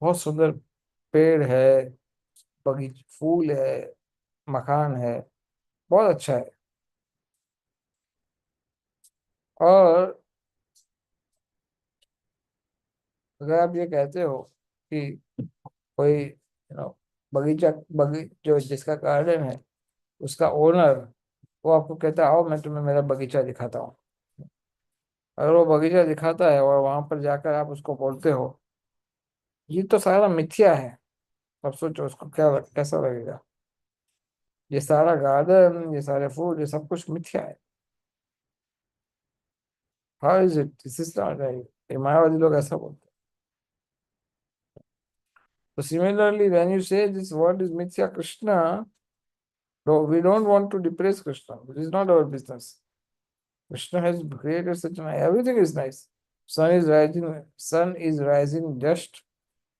बहुत सुंदर पेड़ है, बगीच फूल है, मकान है, बहुत अच्छा है। और अगर आप ये कहते हो कि कोई बगीचा जो जिसका गार्डन है उसका ओनर, वो आपको कहता है आओ मैं तुम्हें मेरा बगीचा दिखाता हूँ, अगर वो बगीचा दिखाता है और वहां पर जाकर आप उसको बोलते हो ये तो सारा मिथ्या है, अब सोचो उसको कैसा लगेगा? ये सारा गार्डन, ये सारे फूल, ये सब कुछ मिथ्या है। How is it? This is not right. ये मायावादी लोग ऐसा बोलते हैं। तो सिमिलरली व्हेन यू से दिस वर्ड इज मिथ्या Krishna, no, we don't want to depress Krishna. It is not our business. Krishna has created such an everything is nice. Sun is rising just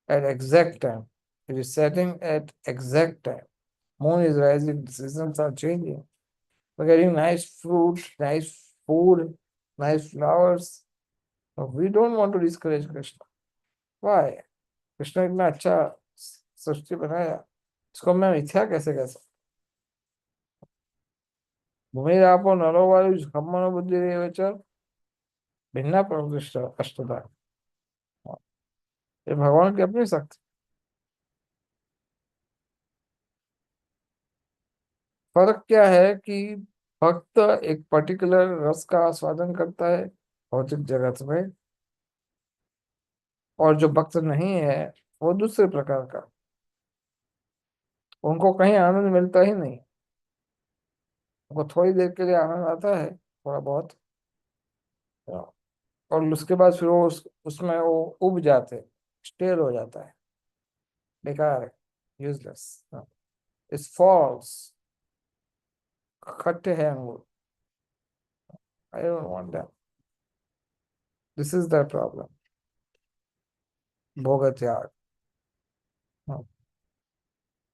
at exact time. It is setting at exact time. Moon is rising, the seasons are changing. We're getting nice fruit, nice food, nice flowers. But we don't want to discourage Krishna. Why? Krishna इतना अच्छा सृष्टि बनाया, इसको मैं मिथ्या कैसे कह सकता? भूमिरापो नरो वायु खम्मनो बुद्धि च भिन्ना प्रकृष्ट अष्टधा। ये भगवान की अपनी शक्ति। फर्क क्या है कि भक्त एक पर्टिकुलर रस का आस्वादन करता है भौतिक जगत में, और जो भक्त नहीं है वो दूसरे प्रकार का। उनको कहीं आनंद मिलता ही नहीं। उनको थोड़ी देर के लिए आनंद आता है, थोड़ा बहुत, और उसके बाद फिर वो उसमें वो उब जाते, स्टेल हो जाता है, बेकार है, यूजलेस, इट्स फॉल्स, खट्टे हैं अंगूर, I don't want that, this is the problem, भोग त्याग।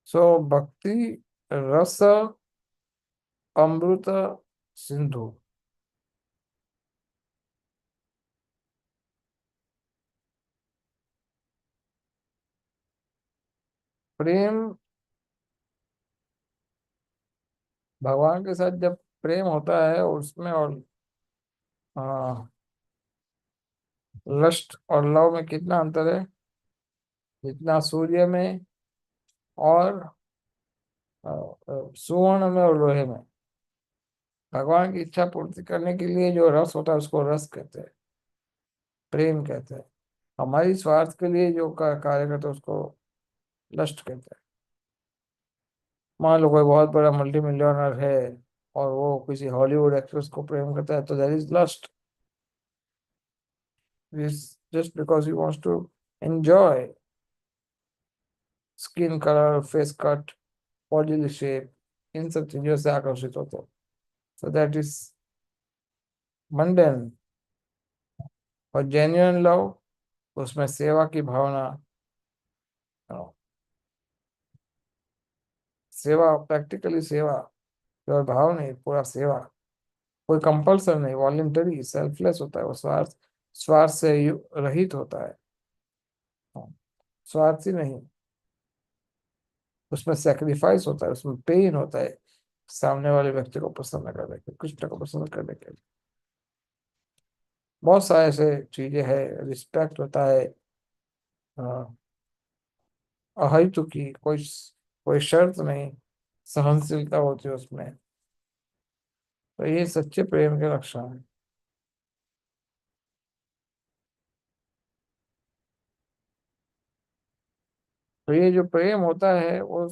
सो भक्ति रस अमृत सिंधु। प्रेम, भगवान के साथ जब प्रेम होता है उसमें, और लस्ट और लव में कितना अंतर है, जितना सूर्य में और सुवर्ण में और लोहे में। भगवान की इच्छा पूर्ति करने के लिए जो रस होता है उसको रस कहते हैं, प्रेम कहते हैं। हमारी स्वार्थ के लिए जो कार्य करते हैं उसको लस्ट कहते हैं। मान लो कोई बहुत बड़ा मल्टी मिलियनर है और वो किसी हॉलीवुड एक्ट्रेस को प्रेम करता है, तो that is lust, just because he wants to enjoy skin colour, face cut, body shape, इन सब चीजों से आकर्षित होते हैं। So that is mundane. और जेन्युइन लव, उसमें सेवा की भावना, सेवा, प्रैक्टिकली सेवा, केवल भाव नहीं, पूरा सेवा, कोई कंपल्सन नहीं, वॉलेंटरी, सेल्फलेस होता है वो, स्वार्थ, स्वार्थ से रहित होता है, स्वार्थी नहीं। उसमें सेक्रीफाइस होता है, उसमें पेन होता है, सामने वाले व्यक्ति को प्रसन्न करने के, कृष्ण को प्रसन्न करने के लिए। बहुत सारे ऐसे चीजें हैं, रिस्पेक्ट होता है, अहेतु की कोई कोई शर्त नहीं, सहनशीलता होती है उसमें। तो ये सच्चे प्रेम के लक्षण है। तो ये जो प्रेम होता है वो,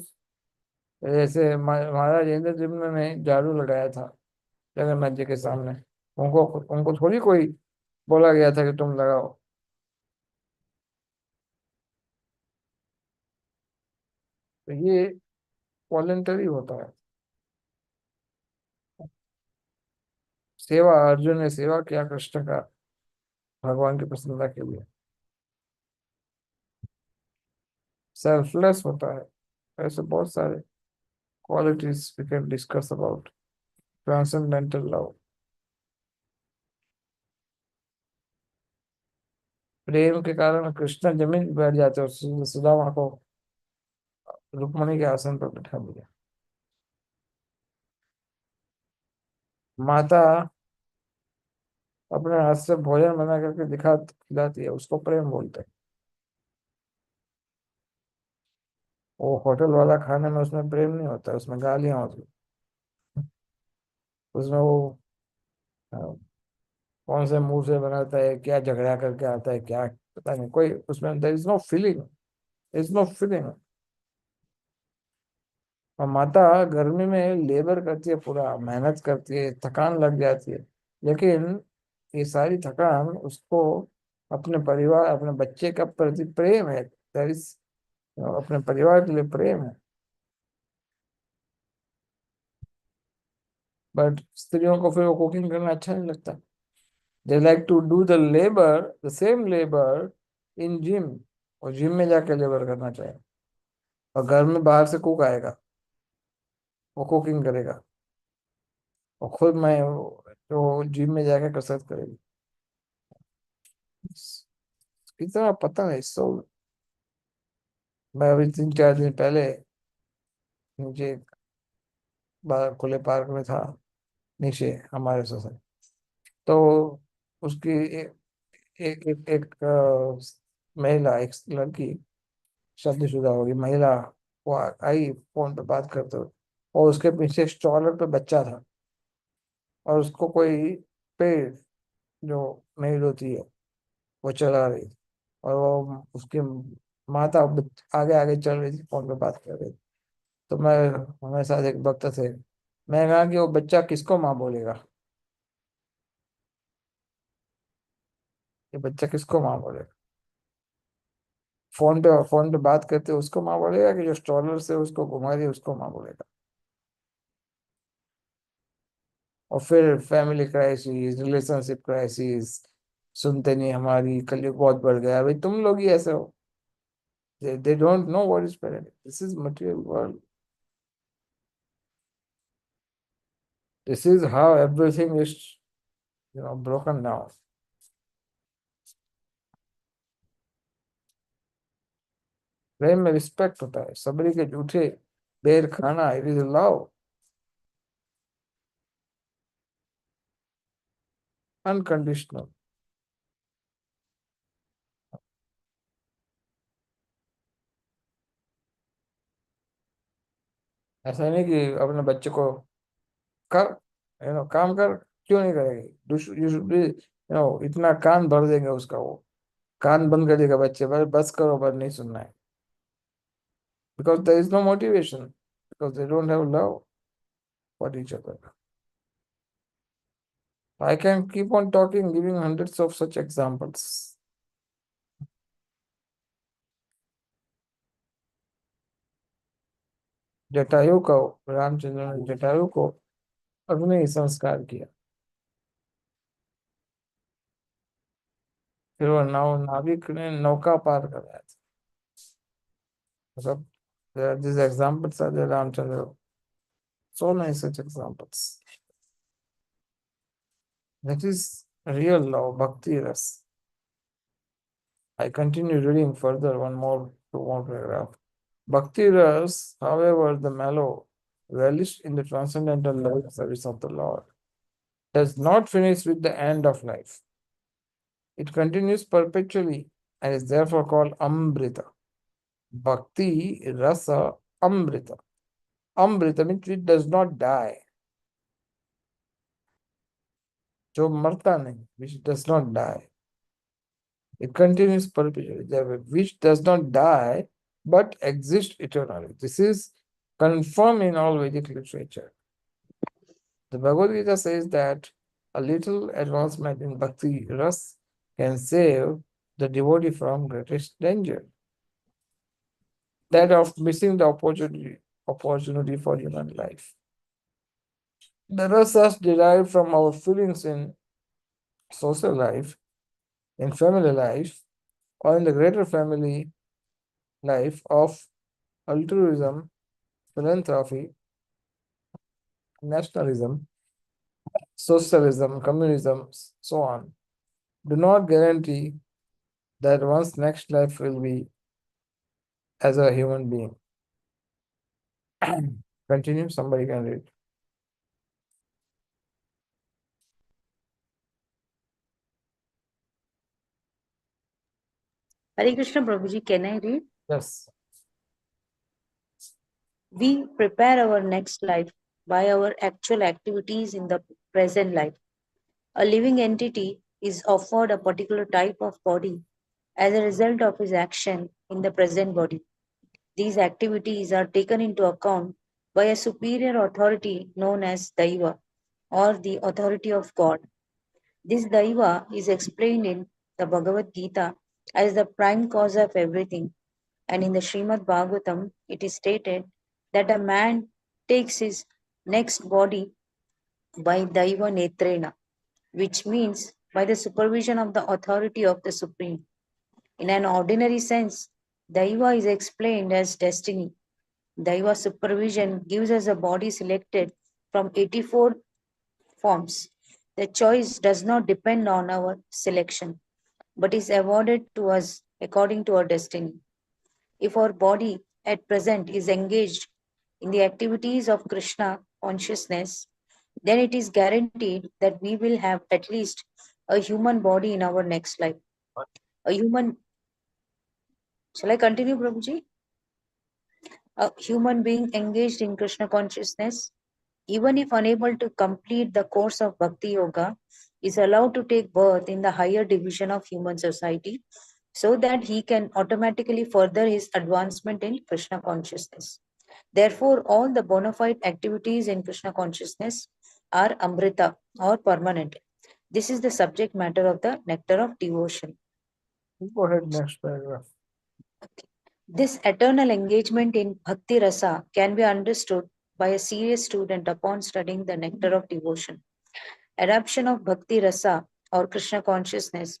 जैसे महाराज इंद्रद्युम्न ने जादू लगाया था जगन्नाथ जी के सामने, उनको उनको थोड़ी कोई बोला गया था कि तुम लगाओ। तो ये वॉलेंटरी होता है। सेवा, अर्जुन ने सेवा किया कृष्ण का, भगवान की प्रसन्नता के लिए, सेल्फलेस होता है। ऐसे बहुत सारे qualities we can discuss about transcendental love. प्रेम के कारण कृष्ण जमीन पर बैठ जाते और सुदामा को रुक्मणी के आसन पर बैठा दिया। माता अपने हाथ से भोजन बना करके दिखा खिलाती है, उसको प्रेम बोलते हैं। वो होटल वाला खाने में, उसमें प्रेम नहीं होता, उसमें गालियां होती हैं। उसमें वो अ, कौन से मुंह से बनाता है, क्या झगड़ा करके आता है, क्या पता नहीं, कोई उसमें there is no feeling, is no feeling. और माता गर्मी में लेबर करती है, पूरा मेहनत करती है, थकान लग जाती है, लेकिन ये सारी थकान उसको अपने परिवार, अपने बच्चे का प्रति प्रेम है, देयर इज, अपने परिवार के लिए प्रेम है। बट स्त्रियों को फिर वो कुकिंग करना अच्छा नहीं लगता। They like to do the labour, the same labour in gym, और जिम में जाके लेबर करना चाहिए। और घर में बाहर से कुक आएगा, वो कुकिंग करेगा, और खुद मैं तो जिम में जाके कसरत करेगी। इतना पता नहीं, सो मैं अभी 3 4 दिन पहले नीचे बाहर खुले पार्क में था, नीचे हमारे सोसाइटी। तो उसकी महिला, एक लड़की, शादीशुदा होगी महिला, वो आई फोन पे बात करते हुए, और उसके पीछे स्ट्रॉलर पे बच्चा था, और उसको कोई पेड़, जो मेल होती है, वो चला रही थी, और वो उसकी माता आगे आगे चल रही थी, फोन पे बात कर रही थी। तो मैं, हमारे साथ एक भक्त थे, मैं कहा कि वो बच्चा किसको माँ बोलेगा, ये बच्चा किसको माँ बोलेगा, फोन पे बात करते उसको माँ बोलेगा, कि जो स्ट्रॉलर से उसको घुमा रही है उसको माँ बोलेगा। और फिर फैमिली क्राइसिस, रिलेशनशिप क्राइसिस, सुनते नहीं, हमारी कलयुग बहुत बढ़ गया, भाई तुम लोग ही ऐसे हो। They don't know what is paradise. This is material world. This is how everything is, broken down. प्रेम में रिस्पेक्ट होता है, सबरी के झूठे बेर खाना, इट इज लव, अनकंडीशनल। ऐसा नहीं कि अपने बच्चे को कर, काम कर, क्यों नहीं करेगी, यू शुड बी, इतना कान भर देंगे उसका, वो कान बंद कर देगा बच्चे, बस बस करो, बस नहीं सुनना है, because there is no motivation, because they don't have love for each other. I can keep on talking, giving hundreds of such examples. Jatayu को, रामचंद्र ने जटायु को अग्नि संस्कार किया, फिर वो नाविक ने नौका पार कराया था। सब these examples are the Ramchandra. So many such examples. That is real love, bhakti ras. I continue reading further, two more paragraph. Bhakti ras, however, the mellow, relish in the transcendental loving service of the Lord, does not finish with the end of life. It continues perpetually and is therefore called Amrita. Bhakti Rasa Amrita. Amrita means it does not die. जो मरता नहीं, which does not die. It continues perpetually, which does not die but exists eternally. This is confirmed in all Vedic literature. The Bhagavad Gita says that a little advancement in Bhakti Ras can save the devotee from greatest danger, that of missing the opportunity for human life. The rasas derived from our feelings in social life, in family life, or in the greater family life of altruism, philanthropy, nationalism, socialism, communism, so on, do not guarantee that one's next life will be as a human being. Continue, somebody can read. Hare Krishna Prabhuji, can I read? Yes. We prepare our next life by our actual activities in the present life. A living entity is offered a particular type of body as a result of his action in the present body. These activities are taken into account by a superior authority known as Daiva, or the authority of God. This Daiva is explained in the Bhagavad Gita as the prime cause of everything, and in the Srimad Bhagavatam it is stated that a man takes his next body by Daiva Netrena, which means by the supervision of the authority of the Supreme. In an ordinary sense, Daiva is explained as destiny. Daiva supervision gives us a body selected from 84 forms. The choice does not depend on our selection, but is awarded to us according to our destiny. If our body at present is engaged in the activities of Krishna consciousness, then it is guaranteed that we will have at least a human body in our next life. A human, shall I continue, Prabhuji? A human being engaged in Krishna consciousness, even if unable to complete the course of Bhakti Yoga, is allowed to take birth in the higher division of human society so that he can automatically further his advancement in Krishna consciousness. Therefore, all the bona fide activities in Krishna consciousness are amrita or permanent. This is the subject matter of the nectar of devotion. Go ahead, next paragraph. This eternal engagement in Bhakti Rasa can be understood by a serious student upon studying the nectar of devotion. Adoption of Bhakti Rasa or Krishna consciousness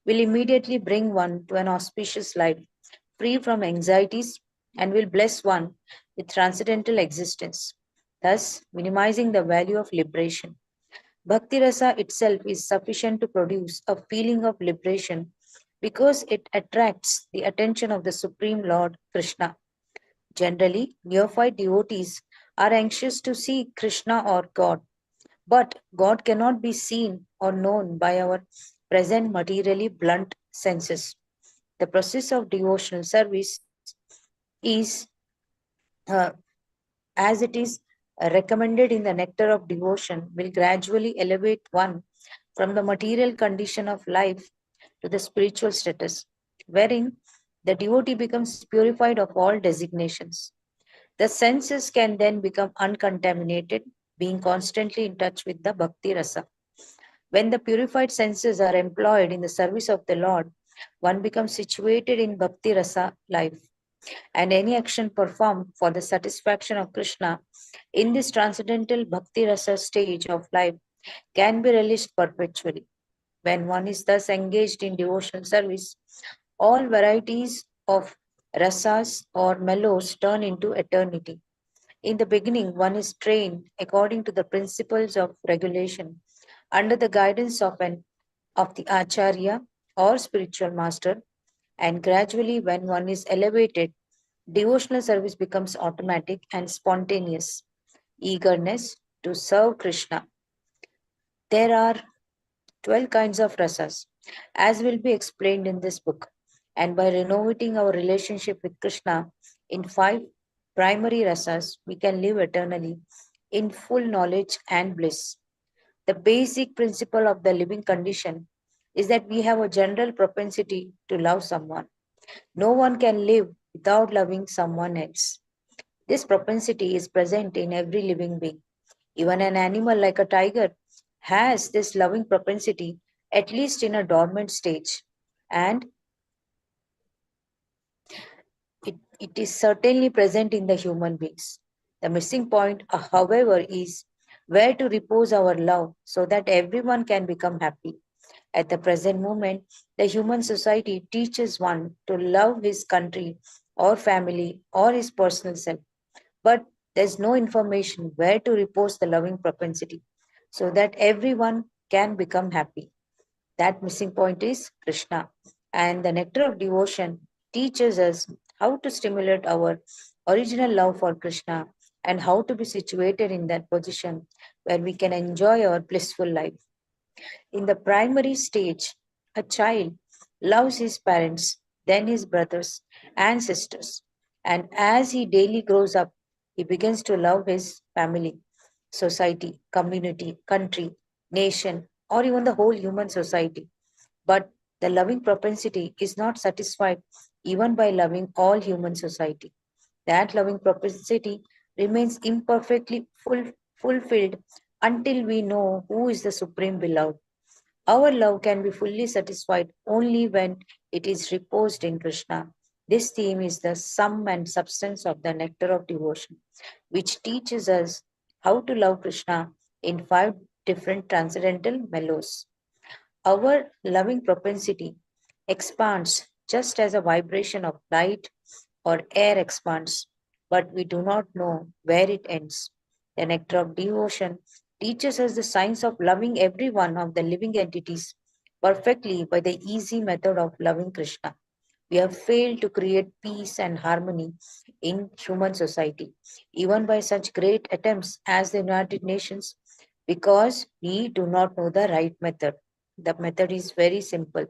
will immediately bring one to an auspicious life, free from anxieties, and will bless one with transcendental existence, thus minimizing the value of liberation. Bhakti Rasa itself is sufficient to produce a feeling of liberation because it attracts the attention of the Supreme Lord Krishna. Generally, neophyte devotees are anxious to see Krishna or God, but God cannot be seen or known by our present materially blunt senses. The process of devotional service is, uh, as it is recommended in the Nectar of Devotion, will gradually elevate one from the material condition of life to the spiritual status, wherein the devotee becomes purified of all designations. The senses can then become uncontaminated, being constantly in touch with the Bhakti Rasa. When the purified senses are employed in the service of the Lord, one becomes situated in Bhakti Rasa life, and any action performed for the satisfaction of Krishna in this transcendental Bhakti Rasa stage of life can be relished perpetually. When one is thus engaged in devotional service, all varieties of rasas or mellows turn into eternity. In the beginning, one is trained according to the principles of regulation under the guidance of the acharya or spiritual master, and gradually, when one is elevated, devotional service becomes automatic and spontaneous. Eagerness to serve Krishna. There are 12 kinds of rasas, as will be explained in this book. And by renovating our relationship with Krishna in 5 primary rasas, we can live eternally in full knowledge and bliss. The basic principle of the living condition is that we have a general propensity to love someone. No one can live without loving someone else. This propensity is present in every living being. Even an animal like a tiger has this loving propensity, at least in a dormant stage. And it is certainly present in the human beings. The missing point, however, is where to repose our love so that everyone can become happy. At the present moment, the human society teaches one to love his country or family or his personal self, but there's no information where to repose the loving propensity so that everyone can become happy. That missing point is Krishna. And the nectar of devotion teaches us how to stimulate our original love for Krishna and how to be situated in that position where we can enjoy our blissful life. In the primary stage, a child loves his parents, then his brothers and sisters. And as he daily grows up, he begins to love his family, society, community, country, nation, or even the whole human society. But the loving propensity is not satisfied even by loving all human society. That loving propensity remains imperfectly fulfilled until we know who is the supreme beloved. Our love can be fully satisfied only when it is reposed in Krishna. This theme is the sum and substance of the nectar of devotion, which teaches us how to love Krishna in 5 different transcendental mellows. Our loving propensity expands just as a vibration of light or air expands, but we do not know where it ends. The nectar of devotion teaches us the science of loving every one of the living entities perfectly by the easy method of loving Krishna. We have failed to create peace and harmony in human society, even by such great attempts as the United Nations, because we do not know the right method. The method is very simple,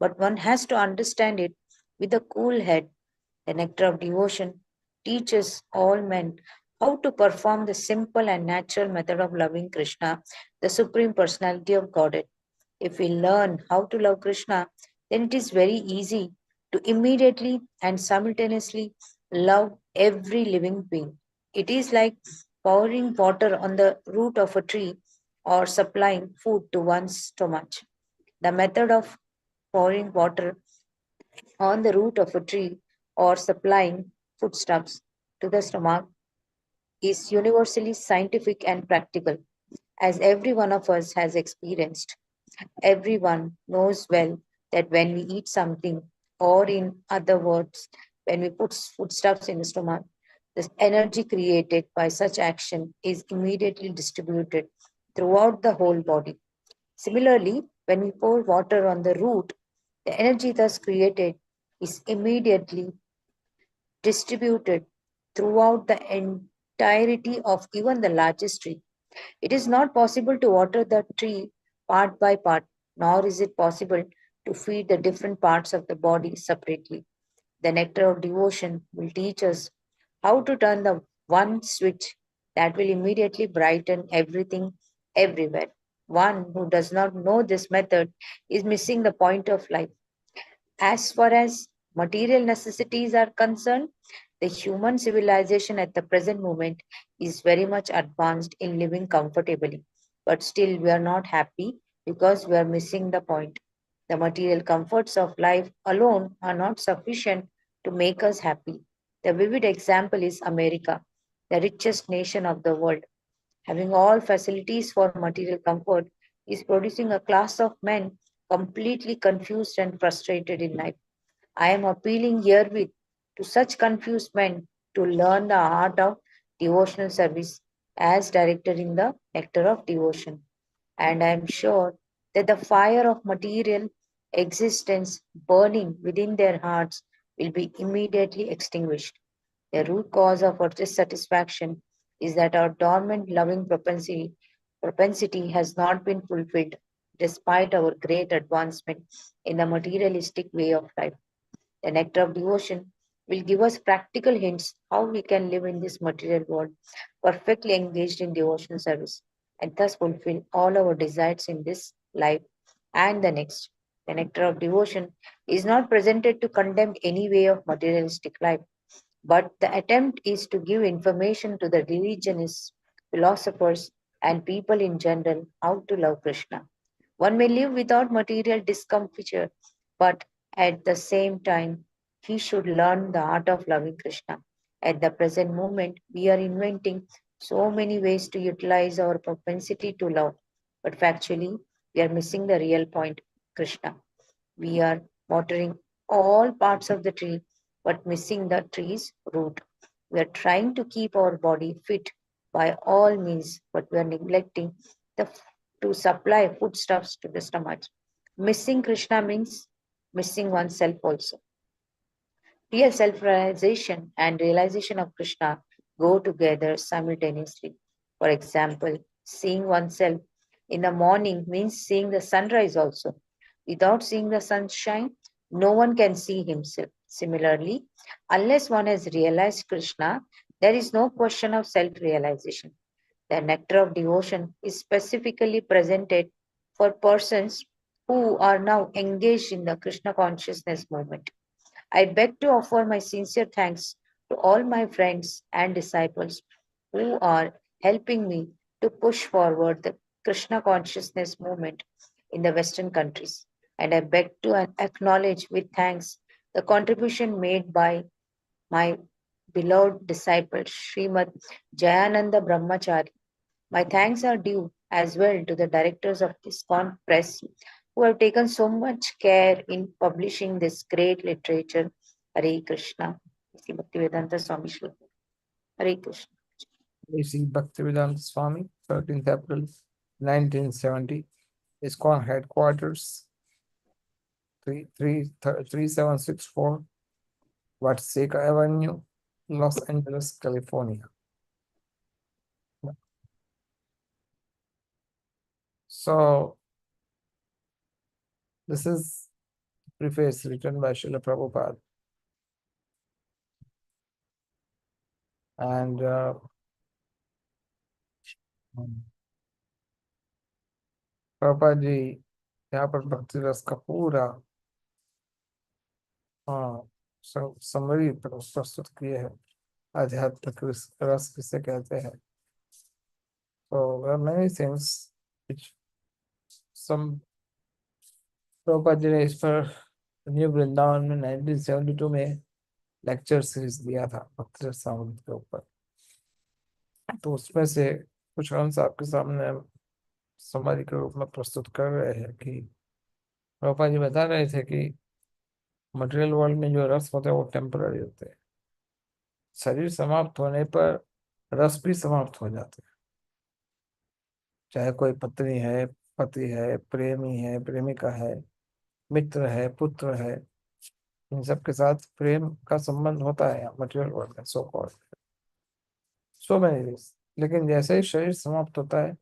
but one has to understand it with a cool head. The nectar of devotion teaches all men how to perform the simple and natural method of loving Krishna, the Supreme Personality of Godhead. If we learn how to love Krishna, then it is very easy to immediately and simultaneously love every living being. It is like pouring water on the root of a tree or supplying food to one's stomach. The method of pouring water on the root of a tree or supplying foodstuffs to the stomach is universally scientific and practical, as every one of us has experienced. Everyone knows well that when we eat something, or in other words, when we put foodstuffs in the stomach, the energy created by such action is immediately distributed throughout the whole body. Similarly, when we pour water on the root, the energy thus created is immediately distributed throughout the entirety of even the largest tree. It is not possible to water the tree part by part, nor is it possible to feed the different parts of the body separately. The nectar of devotion will teach us how to turn the one switch that will immediately brighten everything everywhere. One who does not know this method is missing the point of life. As far as material necessities are concerned, the human civilization at the present moment is very much advanced in living comfortably. But still, we are not happy because we are missing the point. The material comforts of life alone are not sufficient to make us happy. The vivid example is America, the richest nation of the world. Having all facilities for material comfort is producing a class of men completely confused and frustrated in life. I am appealing herewith to such confused men to learn the art of devotional service as directed in the Nectar of Devotion. And I am sure that the fire of material existence burning within their hearts will be immediately extinguished. The root cause of our dissatisfaction is that our dormant loving propensity has not been fulfilled despite our great advancement in the materialistic way of life. The nectar of devotion will give us practical hints how we can live in this material world, perfectly engaged in devotional service, and thus fulfill all our desires in this life and the next. The nectar of devotion is not presented to condemn any way of materialistic life, but the attempt is to give information to the religionists, philosophers, and people in general how to love Krishna. One may live without material discomfiture, but at the same time, he should learn the art of loving Krishna. At the present moment, we are inventing so many ways to utilize our propensity to love, but factually, we are missing the real point, Krishna. We are watering all parts of the tree, but missing the tree's root. We are trying to keep our body fit by all means, but we are neglecting the to supply foodstuffs to the stomach. Missing Krishna means missing oneself also. Real self realization and realization of Krishna go together simultaneously. For example, seeing oneself in the morning means seeing the sunrise also. Without seeing the sunshine, no one can see himself. Similarly, unless one has realized Krishna, there is no question of self realization. The nectar of devotion is specifically presented for persons who are now engaged in the Krishna consciousness movement. I beg to offer my sincere thanks to all my friends and disciples who are helping me to push forward the Krishna consciousness movement in the Western countries. And I beg to acknowledge with thanks the contribution made by my beloved disciple Srimad Jayananda Brahmachari. My thanks are due as well to the directors of ISKCON Press who have taken so much care in publishing this great literature. Hare Krishna. Sri Bhaktivedanta Swami Shloka. Hare Krishna. A.C. Bhaktivedanta Swami, 13th April 1970, ISKCON headquarters, 3764 Watseka Avenue, Los Angeles, California. So, this is preface written by Srila Prabhupada. And Prabhupada जी यहाँ पर भक्ति रस का पूरा summary प्रस्तुत किए हैं। आध्यात्मिक रस किसे कहते हैं? तो there are many things which some Prabhupada ji ने इस पर न्यू वृंदावन में 1972 में लेक्चर सीरीज दिया था भक्ति रसामृत के ऊपर। तो उसमें से कुछ अंश आपके सामने हम समरी के रूप में प्रस्तुत कर रहे हैं कि प्रभुपाद जी बता रहे थे कि मटेरियल वर्ल्ड में जो रस होते हैं वो टेम्पररी होते हैं। शरीर समाप्त होने पर रस भी समाप्त हो जाते हैं। चाहे कोई पत्नी है, पति है, प्रेमी है, प्रेमिका है, मित्र है, पुत्र है, इन सब के साथ प्रेम का संबंध होता है मटेरियल वर्ल्ड में, so called so many ways. लेकिन जैसे ही शरीर समाप्त होता है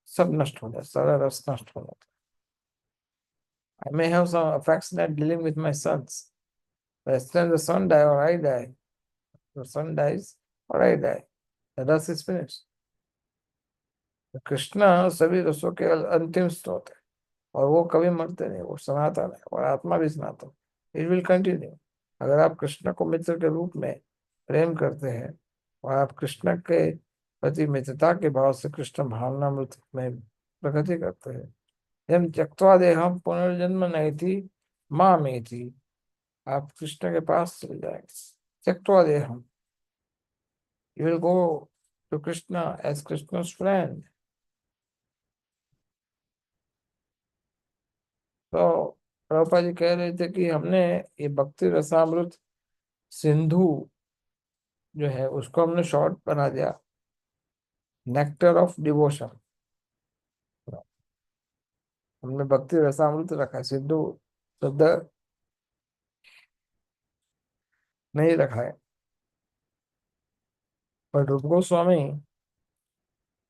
सब नष्ट हो जाता है, सारा रस नष्ट हो जाता है। I may have some affectionate dealing with my sons. But as soon as the son die or I die, the son dies or I die, the rस is finished. तो कृष्णा सभी रसों के अंतिम स्रोत है और वो कभी मरते नहीं, वो सनातन है और आत्मा भी सनातन, इट विल कंटिन्यू। अगर आप कृष्ण को मित्र के रूप में प्रेम करते हैं और आप कृष्ण के प्रति मित्रता के भाव से कृष्ण भावनामृत में प्रगति करते हैं, यम त्यक्त्वा देहम पुनर्जन्म नहीं थी माँ में थी, आप कृष्ण के पास चले जाएंगे। त्यक्त्वा देहम, you will go to Krishna as Krishna's friend. तो प्रभुपाद जी कह रहे थे कि हमने ये भक्ति रसामृत सिंधु जो है उसको हमने शॉर्ट बना दिया नेक्टर ऑफ डिवोशन। हमने भक्ति रसामृत रखा है, सिंधु शब्द नहीं रखा है। पर रूप गोस्वामी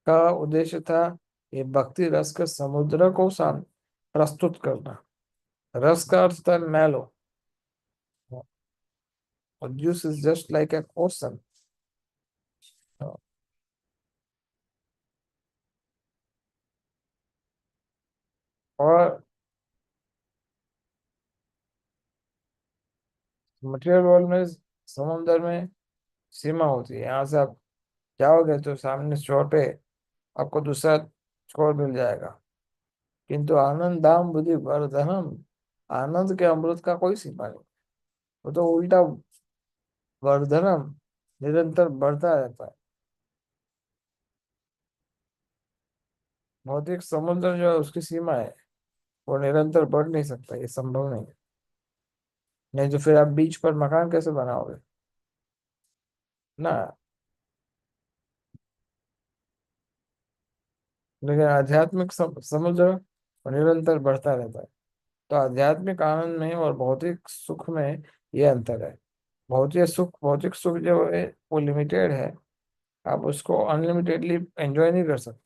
का उद्देश्य था ये भक्ति रस के समुद्र को प्रस्तुत करना। रस का अर्थ था मैलो, और juice is just like an ocean। और मटेरियल वर्ल्ड में समुद्र में सीमा होती है, यहाँ से आप जाओगे तो सामने छोर पे आपको दूसरा छोर मिल जाएगा। किंतु आनंद धाम बुद्धि वर्धनम, आनंद के अमृत का कोई सीमा नहीं, वो तो उल्टा वर्धनम, निरंतर बढ़ता रहता है। भौतिक समुद्र जो है उसकी सीमा है, वो निरंतर बढ़ नहीं सकता, ये संभव नहीं है। नहीं तो फिर आप बीच पर मकान कैसे बनाओगे ना। लेकिन आध्यात्मिक समुद्र निरंतर बढ़ता रहता है। तो आध्यात्मिक आनंद में और भौतिक सुख में ये अंतर है। भौतिक सुख जो है वो लिमिटेड है, आप उसको अनलिमिटेडली एंजॉय नहीं कर सकते।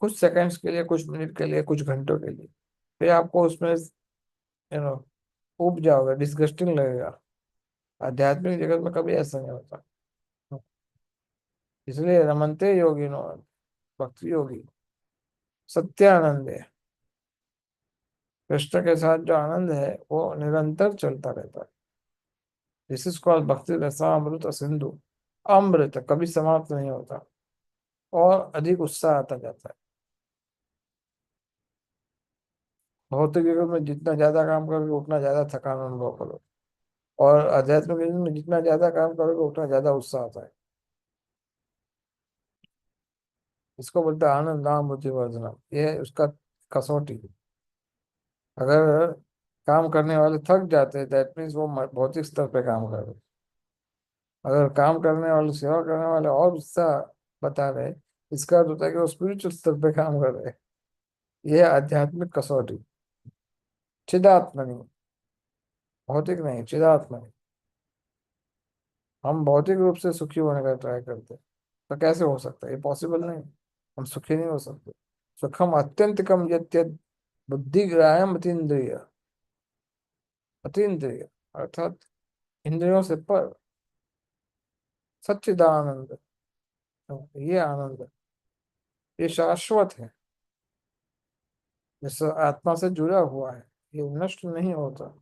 कुछ सेकंड्स के लिए, कुछ मिनट के लिए, कुछ घंटों के लिए, फिर आपको उसमें नो उब जाओगे, डिस्गस्टिंग लगेगा। आध्यात्मिक जगत में कभी ऐसा नहीं होता। इसलिए रमनते योगी नो, भक्ति योगी सत्यानंद है। कृष्ण के साथ जो आनंद है वो निरंतर चलता रहता है। दिस इज कॉल्ड भक्ति रसा अमृत सिंधु। अमृत कभी समाप्त नहीं होता और अधिक उत्साह आता जाता है। भौतिक जगत में जितना ज्यादा काम करोगे उतना ज्यादा थकान अनुभव करोगे, और आध्यात्मिक जगत में जितना ज्यादा काम करोगे उतना ज्यादा उत्साह आता है। इसको बोलते हैं आनंद नाम बुद्धि वर्धनम, ये है उसका कसौटी। अगर काम करने वाले थक जाते हैं दैट मीन्स वो भौतिक स्तर पे काम कर रहे हैं। अगर काम करने वाले, सेवा करने वाले और उत्साह बता रहे, इसका अर्थ होता है कि वो स्पिरिचुअल स्तर पे काम कर रहे हैं। ये है आध्यात्मिक कसौटी। चिदात्मनि, भौतिक नहीं, चिदात्मनि। हम भौतिक रूप से सुखी होने का ट्राई करते हैं, तो कैसे हो सकता है? ये पॉसिबल नहीं। हम सुखी नहीं हो सकते। सुखम अत्यंतिकम यत्यद बुद्धिग्राह्यम अतीन्द्रिय, अतीन्द्रिय अर्थात इंद्रियों से पर, सच्चिदानंद। ये आनंद है, ये शाश्वत है, इस आत्मा से जुड़ा हुआ है, ये नष्ट नहीं होता।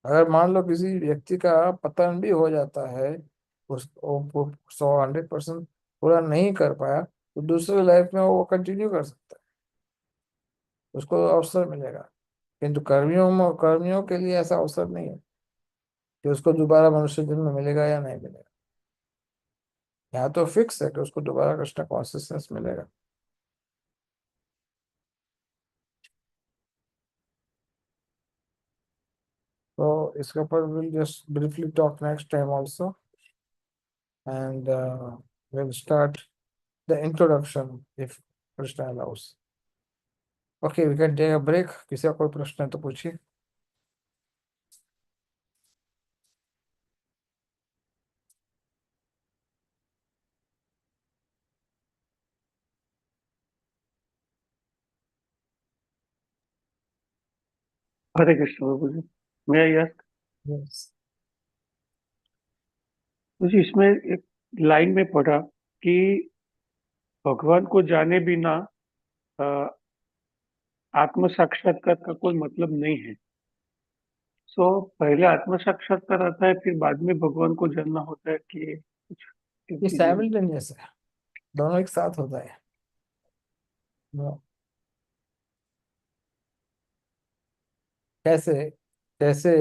अगर मान लो किसी व्यक्ति का पतन भी हो जाता है, उस वो 100% पूरा नहीं कर पाया, तो दूसरे लाइफ में वो कंटिन्यू कर सकता है, उसको अवसर मिलेगा। किंतु कर्मियों के लिए ऐसा अवसर नहीं है कि उसको दोबारा मनुष्य जन्म मिलेगा या नहीं मिलेगा। यहाँ तो फिक्स है कि उसको दोबारा कृष्ण कॉन्सियसनेस मिलेगा। तो इसके ऊपर will just briefly talk next time also, and will start the introduction if Krishna allows. Okay, we can take a break. किसी का कोई प्रश्न है तो पूछिए। हरे कृष्ण प्रभु जी। मैं यस यस। मुझे इसमें एक लाइन में पढ़ा कि भगवान को जाने बिना अ, आत्म साक्षात्कार का कोई मतलब नहीं है। सो पहले आत्म साक्षात्कार आता है, फिर बाद में भगवान को जानना होता है कि कुछ इस ये चीज में। साइमल्टेनियस है, दोनों एक साथ होता है। नो, कैसे? कैसे?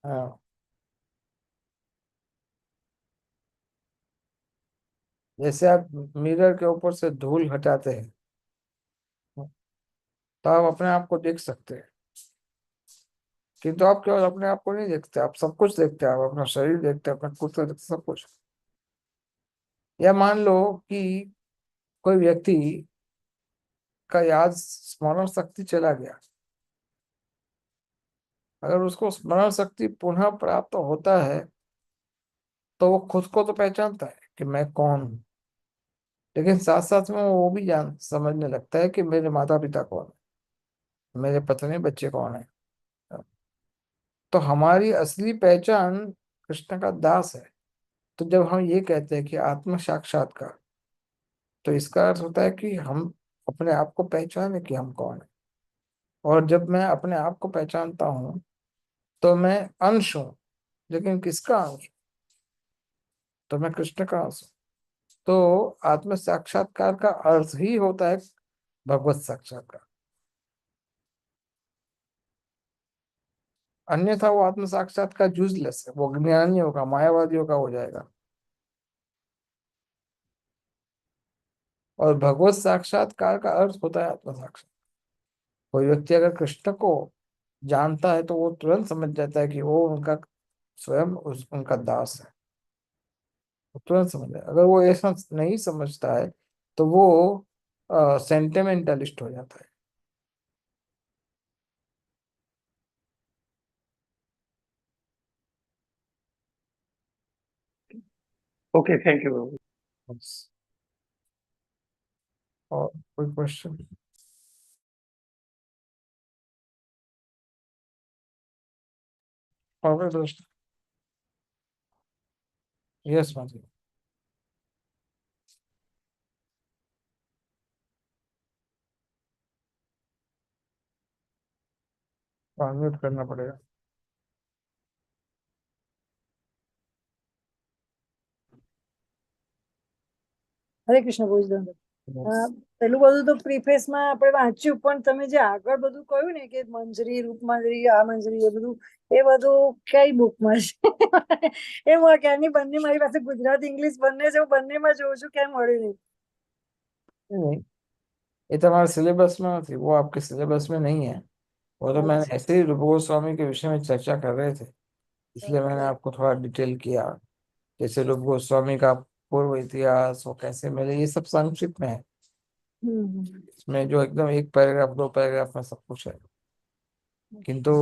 हाँ, जैसे आप मिरर के ऊपर से धूल हटाते हैं, तो आप अपने आप को देख सकते हैं, किंतु आप केवल अपने आप को नहीं देखते, आप सब कुछ देखते हैं। आप अपना शरीर देखते हैं, अपना कुर्ता देखते हैं, सब कुछ। या मान लो कि कोई व्यक्ति का याद स्मरण शक्ति चला गया, अगर उसको स्मरण शक्ति पुनः प्राप्त होता है, तो वो खुद को तो पहचानता है कि मैं कौन हूँ, लेकिन साथ साथ में वो भी जान समझने लगता है कि मेरे माता पिता कौन है, मेरे पत्नी बच्चे कौन है। तो हमारी असली पहचान कृष्ण का दास है। तो जब हम ये कहते हैं कि आत्म साक्षात्कार, तो इसका अर्थ होता है कि हम अपने आप को पहचाने कि हम कौन है। और जब मैं अपने आप को पहचानता हूँ, तो मैं अंश हूँ, लेकिन किसका अंश? तो मैं कृष्ण का अंश हूँ। तो आत्म साक्षात्कार का अर्थ ही होता है भगवत साक्षात्कार। अन्यथा वो आत्म साक्षात्कार यूजलेस है, वो ज्ञानियों का, मायावादियों का हो जाएगा। और भगवत साक्षात्कार का अर्थ होता है आत्म साक्षात्कार। कोई व्यक्ति अगर कृष्ण को जानता है, तो वो तुरंत समझ जाता है कि वो उनका स्वयं उनका दास है। वो तुरंत समझ जाए। अगर वो ऐसा नहीं समझता है, तो वो सेंटिमेंटलिस्ट हो जाता है। ओके, थैंक यू प्रभु। बस। और कोई क्वेश्चन? और कोई प्रश्न? यस माजी। अनम्यूट करना पड़ेगा। હરે કૃષ્ણ ભોજન. यस। પેલું બધું તો પ્રીફેસમાં આપણે વાંચ્યું, પણ તમે જે આગળ બધું કહ્યું ને કે મંજરી રૂપમંજરી આ મંજરી એ બધું કઈ બુકમાં છે? એ હું ક્યાંની બંને મારી પાસે ગુજરાતી ઇંગ્લિશ બંને છે, હું બંનેમાં જોઉં છું, ક્યાંય મળ્યું નહીં. नहीं, ये तो हमारे सिलेबस में थी, वो आपके सिलेबस में नहीं है। वो तो मैंने अच्छा. ऐसे ही रूप गोस्वामी के विषय में चर्चा कर रहे थे, इसलिए मैंने ઓકે. आपको थोड़ा डिटेल किया। जैसे रूप गोस्वामी का पूर्व इतिहास, वो कैसे मिले, ये सब संक्षिप्त में है। હમ. इसमें जो एकदम एक पैराग्राफ, 2 पैराग्राफ में सब कुछ है। किंतु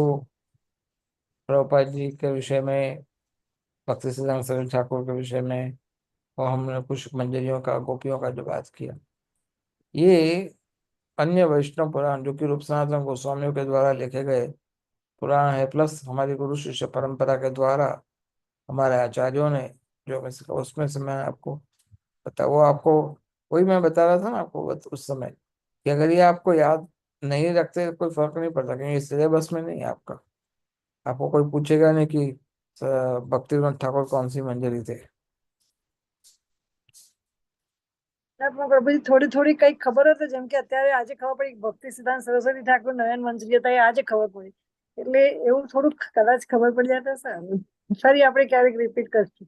प्रभुपाद जी के विषय में, भक्ति सिद्धांत सरस्वती ठाकुर के विषय में, और हमने कुछ मंजरियों का, गोपियों का जो बात किया, ये अन्य वैष्णव पुराण जो कि रूप सनातन गोस्वामियों के द्वारा लिखे गए पुराण है, प्लस हमारी गुरु शिष्य परंपरा के द्वारा हमारे आचार्यों ने जो मैं उसमें से मैं आपको बता, वो आपको वही मैं बता रहा था ना आपको उस समय, कि अगर ये आपको याद नहीं रखते तो कोई फर्क नहीं पड़ता, क्योंकि सिलेबस में नहीं है आपका। आपको कोई पूछेगा नहीं कि भक्ति विनोद ठाकुर कौन सी मंजरी थे। પ્રભુજી થોડી થોડી કઈક ખબર હતો, જેમ કે અત્યારે આજે ખબર પડી ભક્તિ સિદ્ધાંત સરસ્વતી ઠાકોર નયન મંજરી હતા, એ આજે ખબર પડી, એટલે એવું થોડુંક કદાચ ખબર પડી જાય તો સારું. ફરી આપણે ક્યારેક રિપીટ કરશું.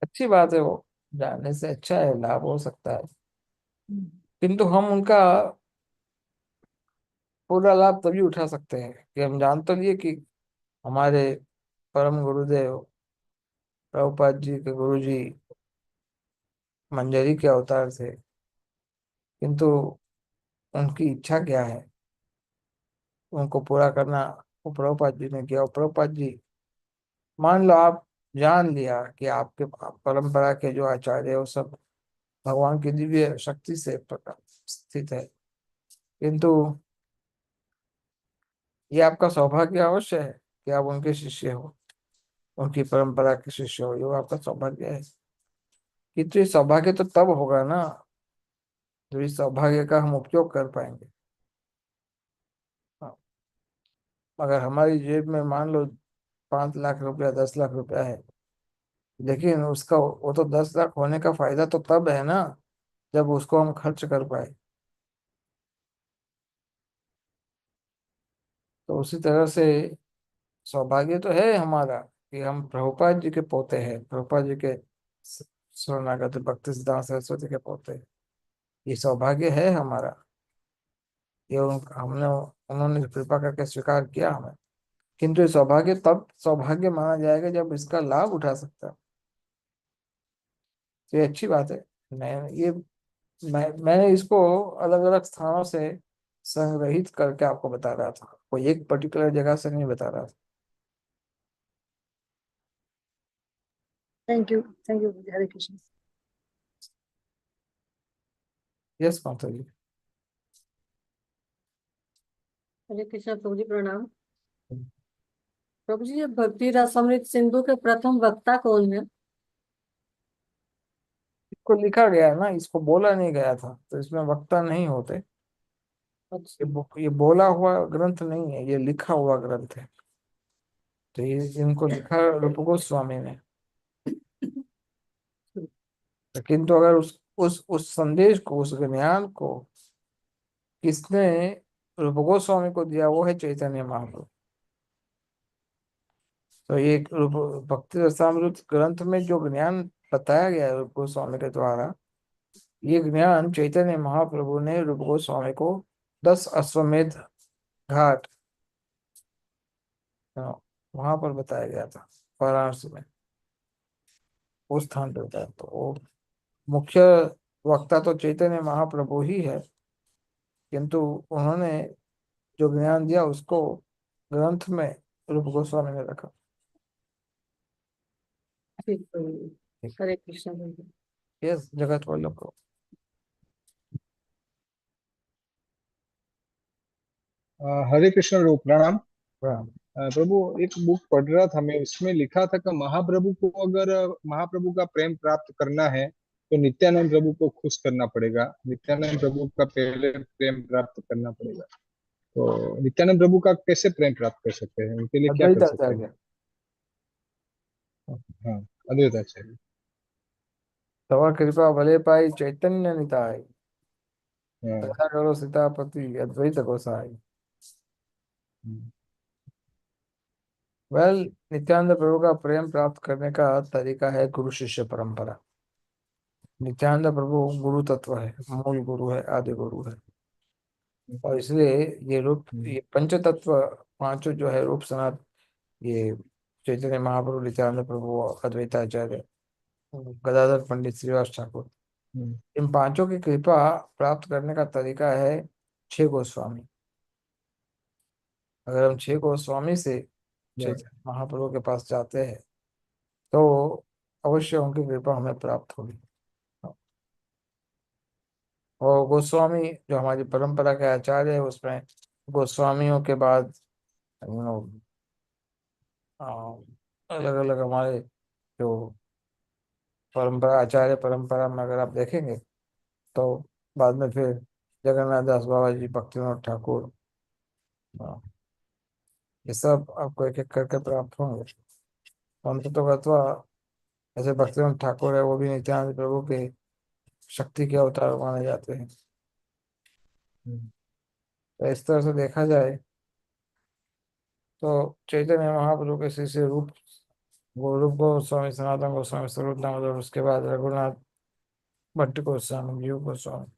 अच्छी बात है, वो जानने से अच्छा है, लाभ हो सकता है। किंतु हम उनका पूरा लाभ तभी उठा सकते हैं कि हम जान तो लिए कि हमारे परम गुरुदेव प्रभुपाद जी के गुरु जी मंजरी के अवतार थे, किंतु उनकी इच्छा क्या है उनको पूरा करना वो प्रभुपाद जी ने किया। और प्रभुपाद जी, मान लो आप जान लिया कि आपके परंपरा के जो आचार्य है वो सब भगवान की दिव्य शक्ति से स्थित है, किंतु ये आपका सौभाग्य अवश्य है कि आप उनके शिष्य हो, उनकी परंपरा के शिष्य हो, ये आपका सौभाग्य है। किंतु ये सौभाग्य तो तब होगा ना जब इस सौभाग्य का हम उपयोग कर पाएंगे। हाँ, अगर हमारी जेब में मान लो 5 लाख रुपया 10 लाख रुपया है, लेकिन उसका वो तो 10 लाख होने का फायदा तो तब है ना जब उसको हम खर्च कर पाए। तो उसी तरह से सौभाग्य तो है हमारा कि हम प्रभुपाद जी के पोते हैं, प्रभुपाद जी के स- शरणागत भक्ति सिद्धांत सरस्वती के पोते हैं। ये सौभाग्य है हमारा, ये हमने उन्होंने कृपा करके स्वीकार किया हमें। किंतु ये सौभाग्य तब सौभाग्य माना जाएगा जब इसका लाभ उठा सकता है। तो ये अच्छी बात है। मैंने इसको अलग अलग स्थानों से संग्रहित करके आपको बता रहा था, कोई एक पर्टिकुलर जगह से नहीं बता रहा था। Thank you, thank you. Hare Krishna. Yes माता जी। हरे कृष्ण प्रभु जी, प्रणाम। प्रभु जी, ये भक्ति रसामृत सिंधु के प्रथम वक्ता कौन है? इसको लिखा गया है ना, इसको बोला नहीं गया था, तो इसमें वक्ता नहीं होते। अच्छा, ये बोला हुआ ग्रंथ नहीं है, ये लिखा हुआ ग्रंथ है। तो ये इनको लिखा रूप गोस्वामी ने। किंतु अगर उस संदेश को, उस ज्ञान को किसने रूप गोस्वामी को दिया, वो है चैतन्य महाप्रभु। तो ये रूप भक्ति रसामृत ग्रंथ में जो ज्ञान बताया गया है रूप गोस्वामी के द्वारा, ये ज्ञान चैतन्य महाप्रभु ने रूप गोस्वामी को 10 अश्वमेध घाट, वहां पर बताया गया था, वाराणसी में, उस स्थान पर बताया। तो वो मुख्य वक्ता तो चैतन्य महाप्रभु ही है, किंतु उन्होंने जो ज्ञान दिया उसको ग्रंथ में रूप गोस्वामी ने रखा। ठीक प्रभु जी। हरे कृष्ण प्रभु जी। यस, जगत वल्लभ को हरे कृष्ण प्रभु, प्रणाम। प्रणाम। प्रभु, एक बुक पढ़ रहा था मैं, उसमें लिखा था कि महाप्रभु को अगर महाप्रभु का प्रेम प्राप्त करना है तो नित्यानंद प्रभु को खुश करना पड़ेगा, नित्यानंद प्रभु का पहले प्रेम प्राप्त करना पड़ेगा। तो नित्यानंद प्रभु का कैसे प्रेम प्राप्त कर सकते हैं, उनके लिए क्या कर सकते हैं? अद्वैताचार्य। हाँ, अद्वैत आचार्य। तवा कृपा भले पाई चैतन्य निताय, हाँ। दया करो सीतापति अद्वैत गोसाई। हम्म, वेल, नित्यानंद प्रभु का प्रेम प्राप्त करने का तरीका है गुरु शिष्य परंपरा। नित्यानंद प्रभु गुरु तत्व है, मूल गुरु है, आदि गुरु है। और इसलिए हम्म, ये पंच तत्व पांचों जो है, रूप सनात, ये चैतन्य महाप्रभु, नित्यानंद प्रभु, अद्वैताचार्य, गदाधर पंडित, श्रीवास ठाकुर, हम्म, इन पांचों की कृपा प्राप्त करने का तरीका है 6 गोस्वामी। अगर हम 6 गोस्वामी से बराबर। चैतन्य महाप्रभु के पास जाते हैं तो अवश्य उनकी कृपा हमें प्राप्त होगी। और गोस्वामी जो हमारी परंपरा के आचार्य है, उसमें गोस्वामियों के बाद अलग अलग हमारे जो परंपरा, आचार्य परंपरा में अगर आप देखेंगे तो बाद में फिर जगन्नाथ दास बाबा जी, भक्तिनाथ ठाकुर, हाँ, ये सब आपको एक एक करके प्राप्त होंगे। अंत तो गत्वा, ऐसे भक्तिवेदांत ठाकुर है, वो भी नित्यानंद प्रभु के शक्ति के अवतार माने जाते हैं। तो इस तरह से देखा जाए तो चैतन्य महाप्रभु के शिष्य रूप गोरूप गोस्वामी, सनातन गोस्वामी, स्वरूप दामोदर, उसके बाद रघुनाथ भट्ट गोस्वामी, जीव गोस्वामी,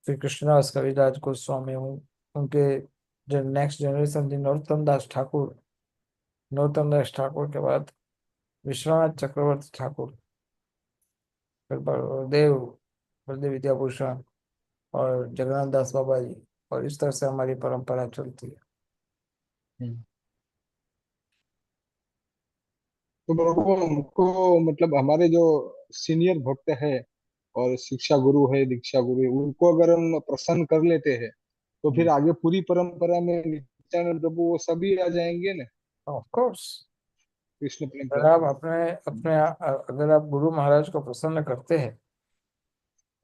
फिर कृष्णदास कविराज गोस्वामी हूँ, उनके जो नेक्स्ट जनरेशन थी नरोत्तम दास ठाकुर, नरोत्तम दास ठाकुर के बाद विश्वनाथ चक्रवर्ती ठाकुर, फिर बलदेव बलदेव विद्याभूषण और जगन्नाथ दास बाबा जी। और इस तरह से हमारी परंपरा चलती है। हम्म। तो प्रभु हमको मतलब हमारे जो सीनियर भक्त है और शिक्षा गुरु है, दीक्षा गुरु है, उनको अगर हम प्रसन्न कर लेते हैं तो फिर आगे पूरी परंपरा में नित्यानंद प्रभु वो सभी आ जाएंगे ना, ऑफ कोर्स, कृष्ण अगर परंपरा। आप अपने अपने अगर आप गुरु महाराज को प्रसन्न करते हैं,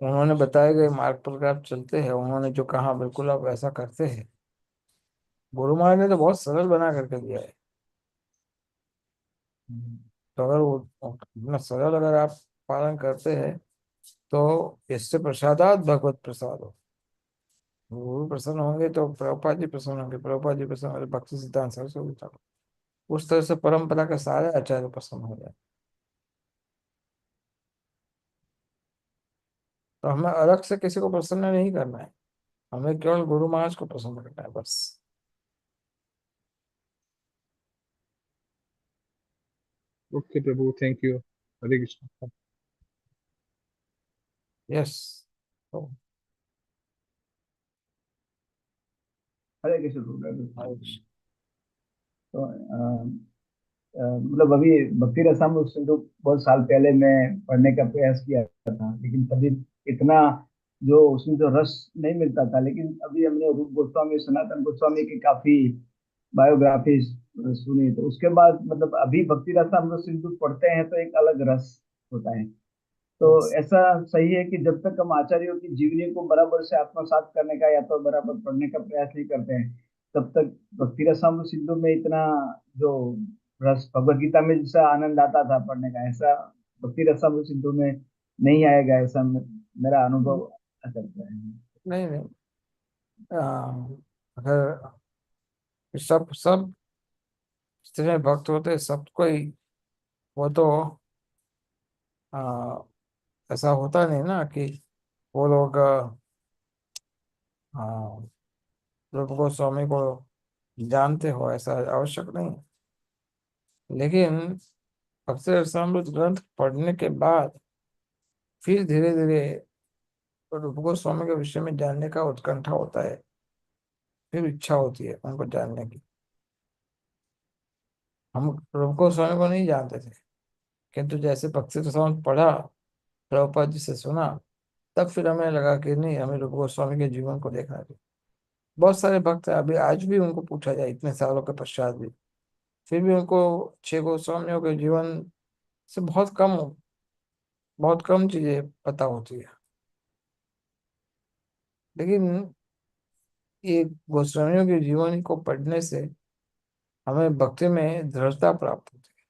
उन्होंने बताए गए मार्ग पर अगर आप चलते हैं, उन्होंने जो कहा बिल्कुल आप ऐसा करते हैं। गुरु महाराज ने तो बहुत सरल बना करके दिया है। तो अगर वो इतना सरल अगर आप पालन करते हैं, तो इससे प्रसादात भगवत प्रसाद हो। गुरु प्रसन्न होंगे तो प्रभुपाद जी प्रसन्न होंगे, प्रभुपाद जी प्रसन्न होंगे भक्ति सिद्धांत सरस्वती ठाकुर, उस तरह से परंपरा के सारे आचार्य प्रसन्न हो जाए। तो हमें अलग से किसी को प्रसन्न नहीं करना है, हमें केवल गुरु महाराज को प्रसन्न करना है बस। Okay Prabhu, thank you. Hare Krishna. Yes. तो हरे कृष्ण प्रभु। महाराज, तो मतलब अभी भक्ति रसामृत सिंधु बहुत साल पहले मैं पढ़ने का प्रयास किया था, लेकिन तभी इतना जो उसमें जो रस नहीं मिलता था। लेकिन अभी हमने रूप गोस्वामी, सनातन गोस्वामी की काफी बायोग्राफी सुनी, तो उसके बाद मतलब अभी भक्ति रसामृत सिंधु पढ़ते हैं तो एक अलग रस होता है। तो यस। ऐसा सही है कि जब तक हम आचार्यों की जीवनी को बराबर से आत्मसात करने का या तो बराबर पढ़ने का प्रयास नहीं करते हैं, तब तक भक्ति रसामृत सिंधु में इतना जो रस भगवत गीता में जैसा आनंद आता था पढ़ने का, ऐसा भक्ति रसामृत सिंधु में नहीं आएगा, ऐसा मेरा अनुभव करता है। नहीं नहीं, अगर सब जितने भक्त होते हैं सबको ही, वो तो आ, ऐसा होता नहीं ना कि वो लोग रूप गोस्वामी को जानते हो, ऐसा आवश्यक नहीं। लेकिन भक्ति रसामृत ग्रंथ पढ़ने के बाद फिर धीरे धीरे रूप गोस्वामी के विषय में जानने का उत्कंठा होता है, फिर इच्छा होती है उनको जानने की। हम रूप गोस्वामी को नहीं जानते थे, किंतु जैसे भक्ति रसामृत पढ़ा, प्रभुपाद जी से सुना, तब फिर हमें लगा कि नहीं, हमें रूप गोस्वामी के जीवन को देखना चाहिए। बहुत सारे भक्त हैं, अभी आज भी उनको पूछा जाए इतने सालों के पश्चात भी, फिर भी उनको छह गोस्वामियों के जीवन से बहुत कम चीजें पता होती है। लेकिन ये गोस्वामियों के जीवन को पढ़ने से हमें भक्ति में दृढ़ता प्राप्त होती है,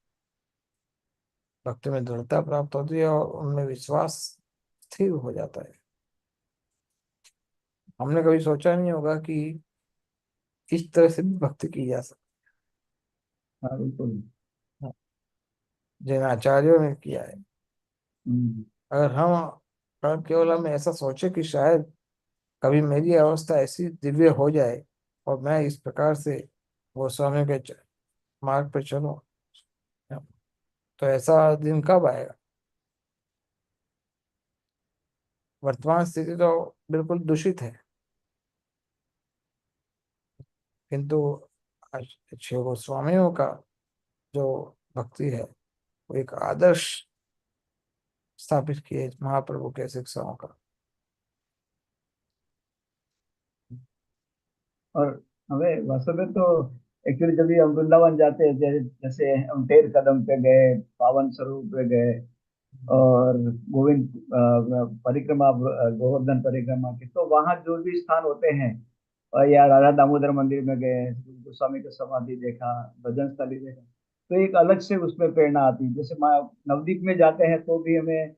भक्ति में दृढ़ता प्राप्त होती है और उनमें विश्वास स्थिर हो जाता है। हमने कभी सोचा नहीं होगा कि इस तरह से भी भक्ति की जा सकती हाँ बिल्कुल। है, जिन आचार्यों ने किया है। हम्म। अगर केवल हम ऐसा सोचे कि शायद कभी मेरी अवस्था ऐसी दिव्य हो जाए और मैं इस प्रकार से गोस्वामी के मार्ग पर चलूं, तो ऐसा दिन कब आएगा? वर्तमान स्थिति तो बिल्कुल दूषित है, किंतु अच्छे गोस्वामियों का जो भक्ति है, वो एक आदर्श स्थापित किए महाप्रभु के शिक्षाओं का। और हमें वास्तव में तो एक्चुअली जब भी हम वृंदावन जाते हैं, जैसे हम टेर कदम पे गए, पावन स्वरूप पे गए, और गोविंद परिक्रमा, गोवर्धन परिक्रमा की, तो वहां जो भी स्थान होते हैं और या राधा दामोदर मंदिर में गए, गोस्वामी का समाधि देखा, भजन स्थली देखा, तो एक अलग से उसमें प्रेरणा आती है। जैसे नवदीप में जाते हैं तो भी हमें,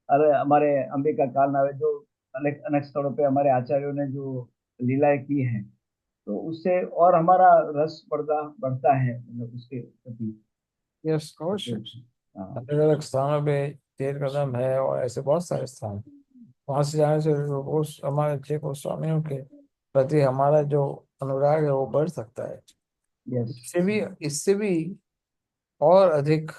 अरे हमारे अंबिका काल में जो अनेक अनेक स्थलों पे हमारे आचार्यों ने जो लीलाएं की हैं, तो उससे और हमारा रस बढ़ता बढ़ता है, मतलब उसके प्रति। यस तो, अवश्य। हाँ। अलग अलग स्थानों पे तेल कदम है और ऐसे बहुत सारे स्थान हैं। वहां से जाने से उस हमारे छह गोस्वामियों के प्रति हमारा जो अनुराग है वो बढ़ सकता है। यस। इससे भी और अधिक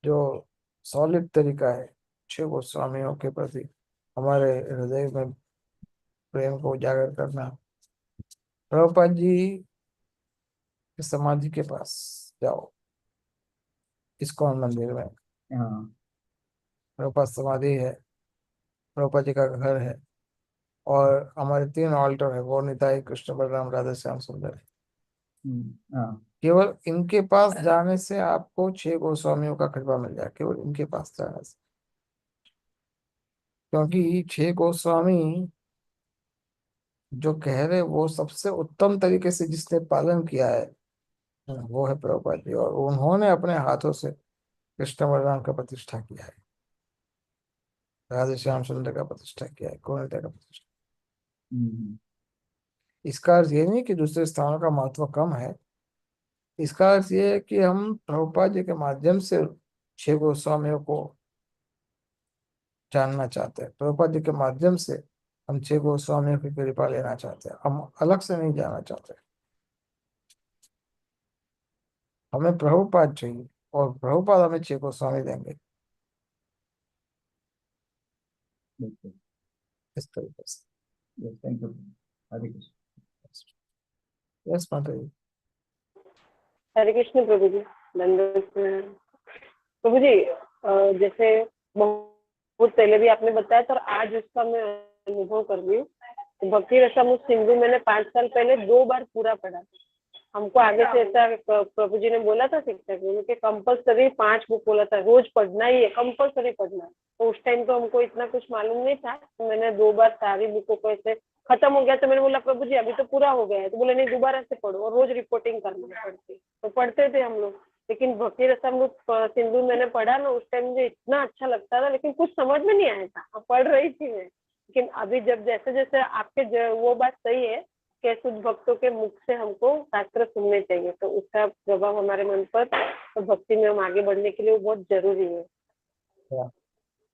जो सॉलिड तरीका है छह गोस्वामियों के प्रति हमारे हृदय में प्रेम को उजागर करना, प्रभुपाद जी की समाधि के पास जाओ, इस्कॉन मंदिर में हाँ। प्रभुपाद समाधि है, प्रभुपाद जी का घर है, और हमारे तीन ऑल्टर है, गौर निताई, कृष्ण बलराम, राधा श्याम सुंदर। हाँ। केवल इनके पास जाने से आपको छह गोस्वामियों का कृपा मिल जाए, केवल इनके पास जाने से। क्योंकि छह गोस्वामी जो कह रहे वो सबसे उत्तम तरीके से जिसने पालन किया है वो है प्रभुपाद जी, और उन्होंने अपने हाथों से कृष्ण बलराम का प्रतिष्ठा किया है, राधे श्याम सुंदर का प्रतिष्ठा किया है, गोविंदा का प्रतिष्ठा। हम्म। इसका अर्थ ये नहीं कि दूसरे स्थानों का महत्व कम है। इसका अर्थ ये है कि हम प्रभुपाद जी के माध्यम से छह गोस्वामियों को जानना चाहते हैं, प्रभुपाद जी के माध्यम से हम छह गोस्वामियों की कृपा लेना चाहते हैं, हम अलग से नहीं जाना चाहते। हमें प्रभुपाद चाहिए और प्रभुपाद हमें छह गोस्वामी देंगे, बिल्कुल। इस तरीके से। Thank you. Hare Krishna. Yes माता जी। हरे कृष्ण प्रभु जी। दंडवत प्रणाम। प्रभु जी, जैसे बहुत पहले भी आपने बताया था और आज उसका मैं अनुभव कर रही हूँ। तो भक्ति रसामृत सिंधु मैंने 5 साल पहले 2 बार पूरा पढ़ा। हमको आगे से ऐसा प्रभु जी ने बोला था शिक्षक ने कि कंपल्सरी 5 बुक बोला था, रोज पढ़ना ही है, कंपल्सरी पढ़ना है। तो उस टाइम तो हमको इतना कुछ मालूम नहीं था, तो मैंने 2 बार सारी बुकों को ऐसे खत्म हो गया तो मैंने बोला प्रभु जी अभी तो पूरा हो गया है, तो बोले नहीं दोबारा से पढ़ो और रोज रिपोर्टिंग करना पड़ती। तो पढ़ते थे हम लोग। लेकिन भक्ति रसामृत सिंधु मैंने पढ़ा ना, उस टाइम मुझे इतना अच्छा लगता था, लेकिन कुछ समझ में नहीं आया था, पढ़ रही थी मैं। लेकिन अभी जब जैसे जैसे आपके वो बात सही है कि शुद्ध भक्तों के मुख से हमको शास्त्र सुनने चाहिए, तो उसका प्रभाव हमारे मन पर तो भक्ति में हम आगे बढ़ने के लिए वो बहुत जरूरी है।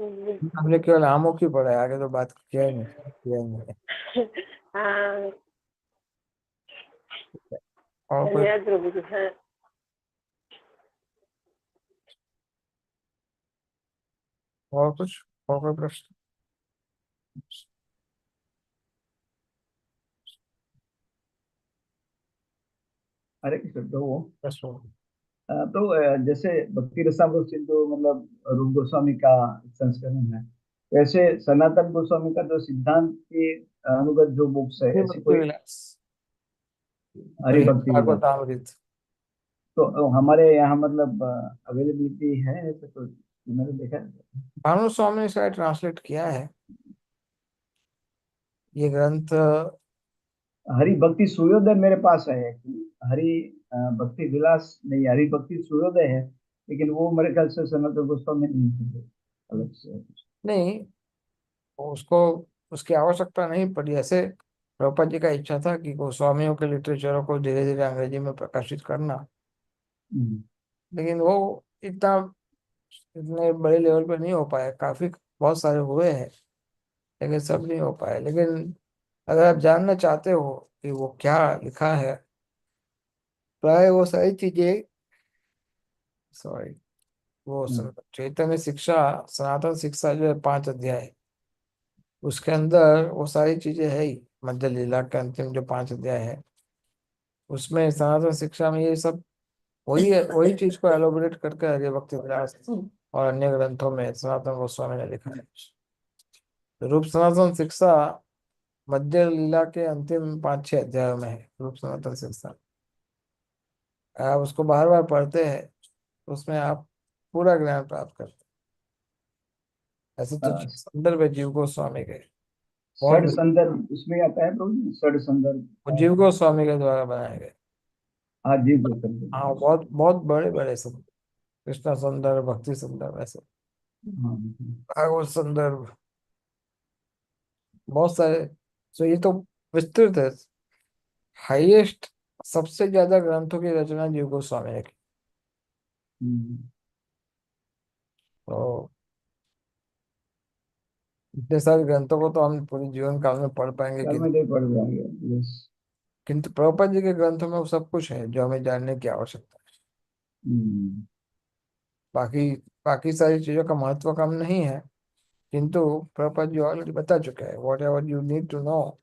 हमने केवल आमों की पढ़ा है, आगे तो बात किया ही नहीं। हाँ, और कोई धन्यवाद प्रभु जी। हाँ, और कुछ और कोई प्रश्न? हरे कृष्ण। प्रश्न? जैसे भक्ति रसामृत सिंधु मतलब रूप गोस्वामी का संस्करण है, वैसे सनातन गोस्वामी का जो सिद्धांत के अनुगत जो बुक्स है, ऐसी भक्ति कोई? विलास, हरि भक्ति विलास। भागवतामृत। तो हमारे यहाँ मतलब अवेलेबिलिटी है ऐसे तो? मैंने देखा है। भानु स्वामी ने शायद ट्रांसलेट किया है ये ग्रंथ। हरि भक्ति सूर्योदय मेरे पास है actually। हरि भक्ति विलास नहीं, हरि भक्ति सूर्योदय है, लेकिन वो मेरे ख्याल से सनातन गोस्वामी नहीं है, अलग से है कुछ। नहीं, उसको उसकी आवश्यकता नहीं पड़ी। ऐसे प्रभुपाद जी का इच्छा था कि गोस्वामियों के लिटरेचरों को धीरे धीरे अंग्रेजी में प्रकाशित करना, हम्म। लेकिन वो इतना इतने बड़े लेवल पे नहीं हो पाया। काफी बहुत सारे हुए हैं लेकिन सब नहीं हो पाए। लेकिन अगर आप जानना चाहते हो कि वो क्या लिखा है, प्राय वो सारी चीजें, सॉरी, वो हम्म। चैतन्य शिक्षा, सनातन शिक्षा जो है 5 अध्याय, उसके अंदर वो सारी चीजें है ही। मध्य लीला के अंतिम जो 5 अध्याय है उसमें सनातन शिक्षा में ये सब वही वही चीज को एलोबरेट करके हरि भक्ति विलास और अन्य ग्रंथों में सनातन गोस्वामी ने लिखा है। रूप सनातन शिक्षा मध्य लीला के अंतिम 5-6 अध्यायों में है रूप सनातन शिक्षा। आप उसको बार बार पढ़ते हैं तो उसमें आप पूरा ज्ञान प्राप्त करते हैं। ऐसे तो अ, संदर्भ है जीव गोस्वामी के। बहुत षड संदर्भ उसमें आता है प्रभु जी, षड संदर्भ। जीव गोस्वामी के द्वारा बनाए गए। हाँ जी गोस्वामी। हाँ, बहुत बहुत बड़े बड़े सब, कृष्णा संदर्भ, भक्ति संदर्भ, ऐसे हाँ भागवत संदर्भ, बहुत सारे। तो ये तो विस्तृत है। हाईएस्ट, सबसे ज्यादा ग्रंथों की रचना जीव गोस्वामी ने की। हम्म, तो इतने सारे ग्रंथों को तो हम पूरे जीवन काल में पढ़ पाएंगे कल कि, में नहीं पढ़ जाएंगे। यस। किंतु प्रभुपाद जी के ग्रंथों में वो सब कुछ है जो हमें जानने की आवश्यकता है। हम्म, बाकी बाकी सारी चीजों का महत्व कम नहीं है, किंतु प्रभुपाद जी ऑलरेडी बता चुके हैं, whatever you need to know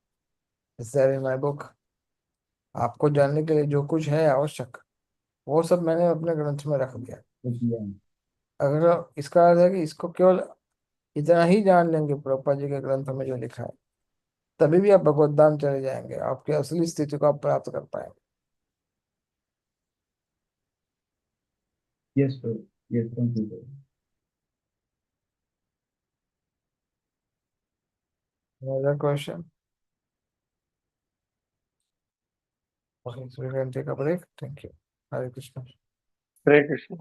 is there in my book. आपको जानने के लिए जो कुछ है आवश्यक, वो सब मैंने अपने ग्रंथ में रख दिया। तो किया। अगर इसका अर्थ है कि इसको केवल इतना ही जान लेंगे प्रभुपाद जी के ग्रंथ में जो लिखा है, तभी भी आप भगवत धाम चले जाएंगे, आपकी असली स्थिति को आप प्राप्त कर पाएंगे। Yes sir. Yes thank you sir. Another question? Okay, so we can take a break. Thank you. Hare Krishna. Hare Krishna.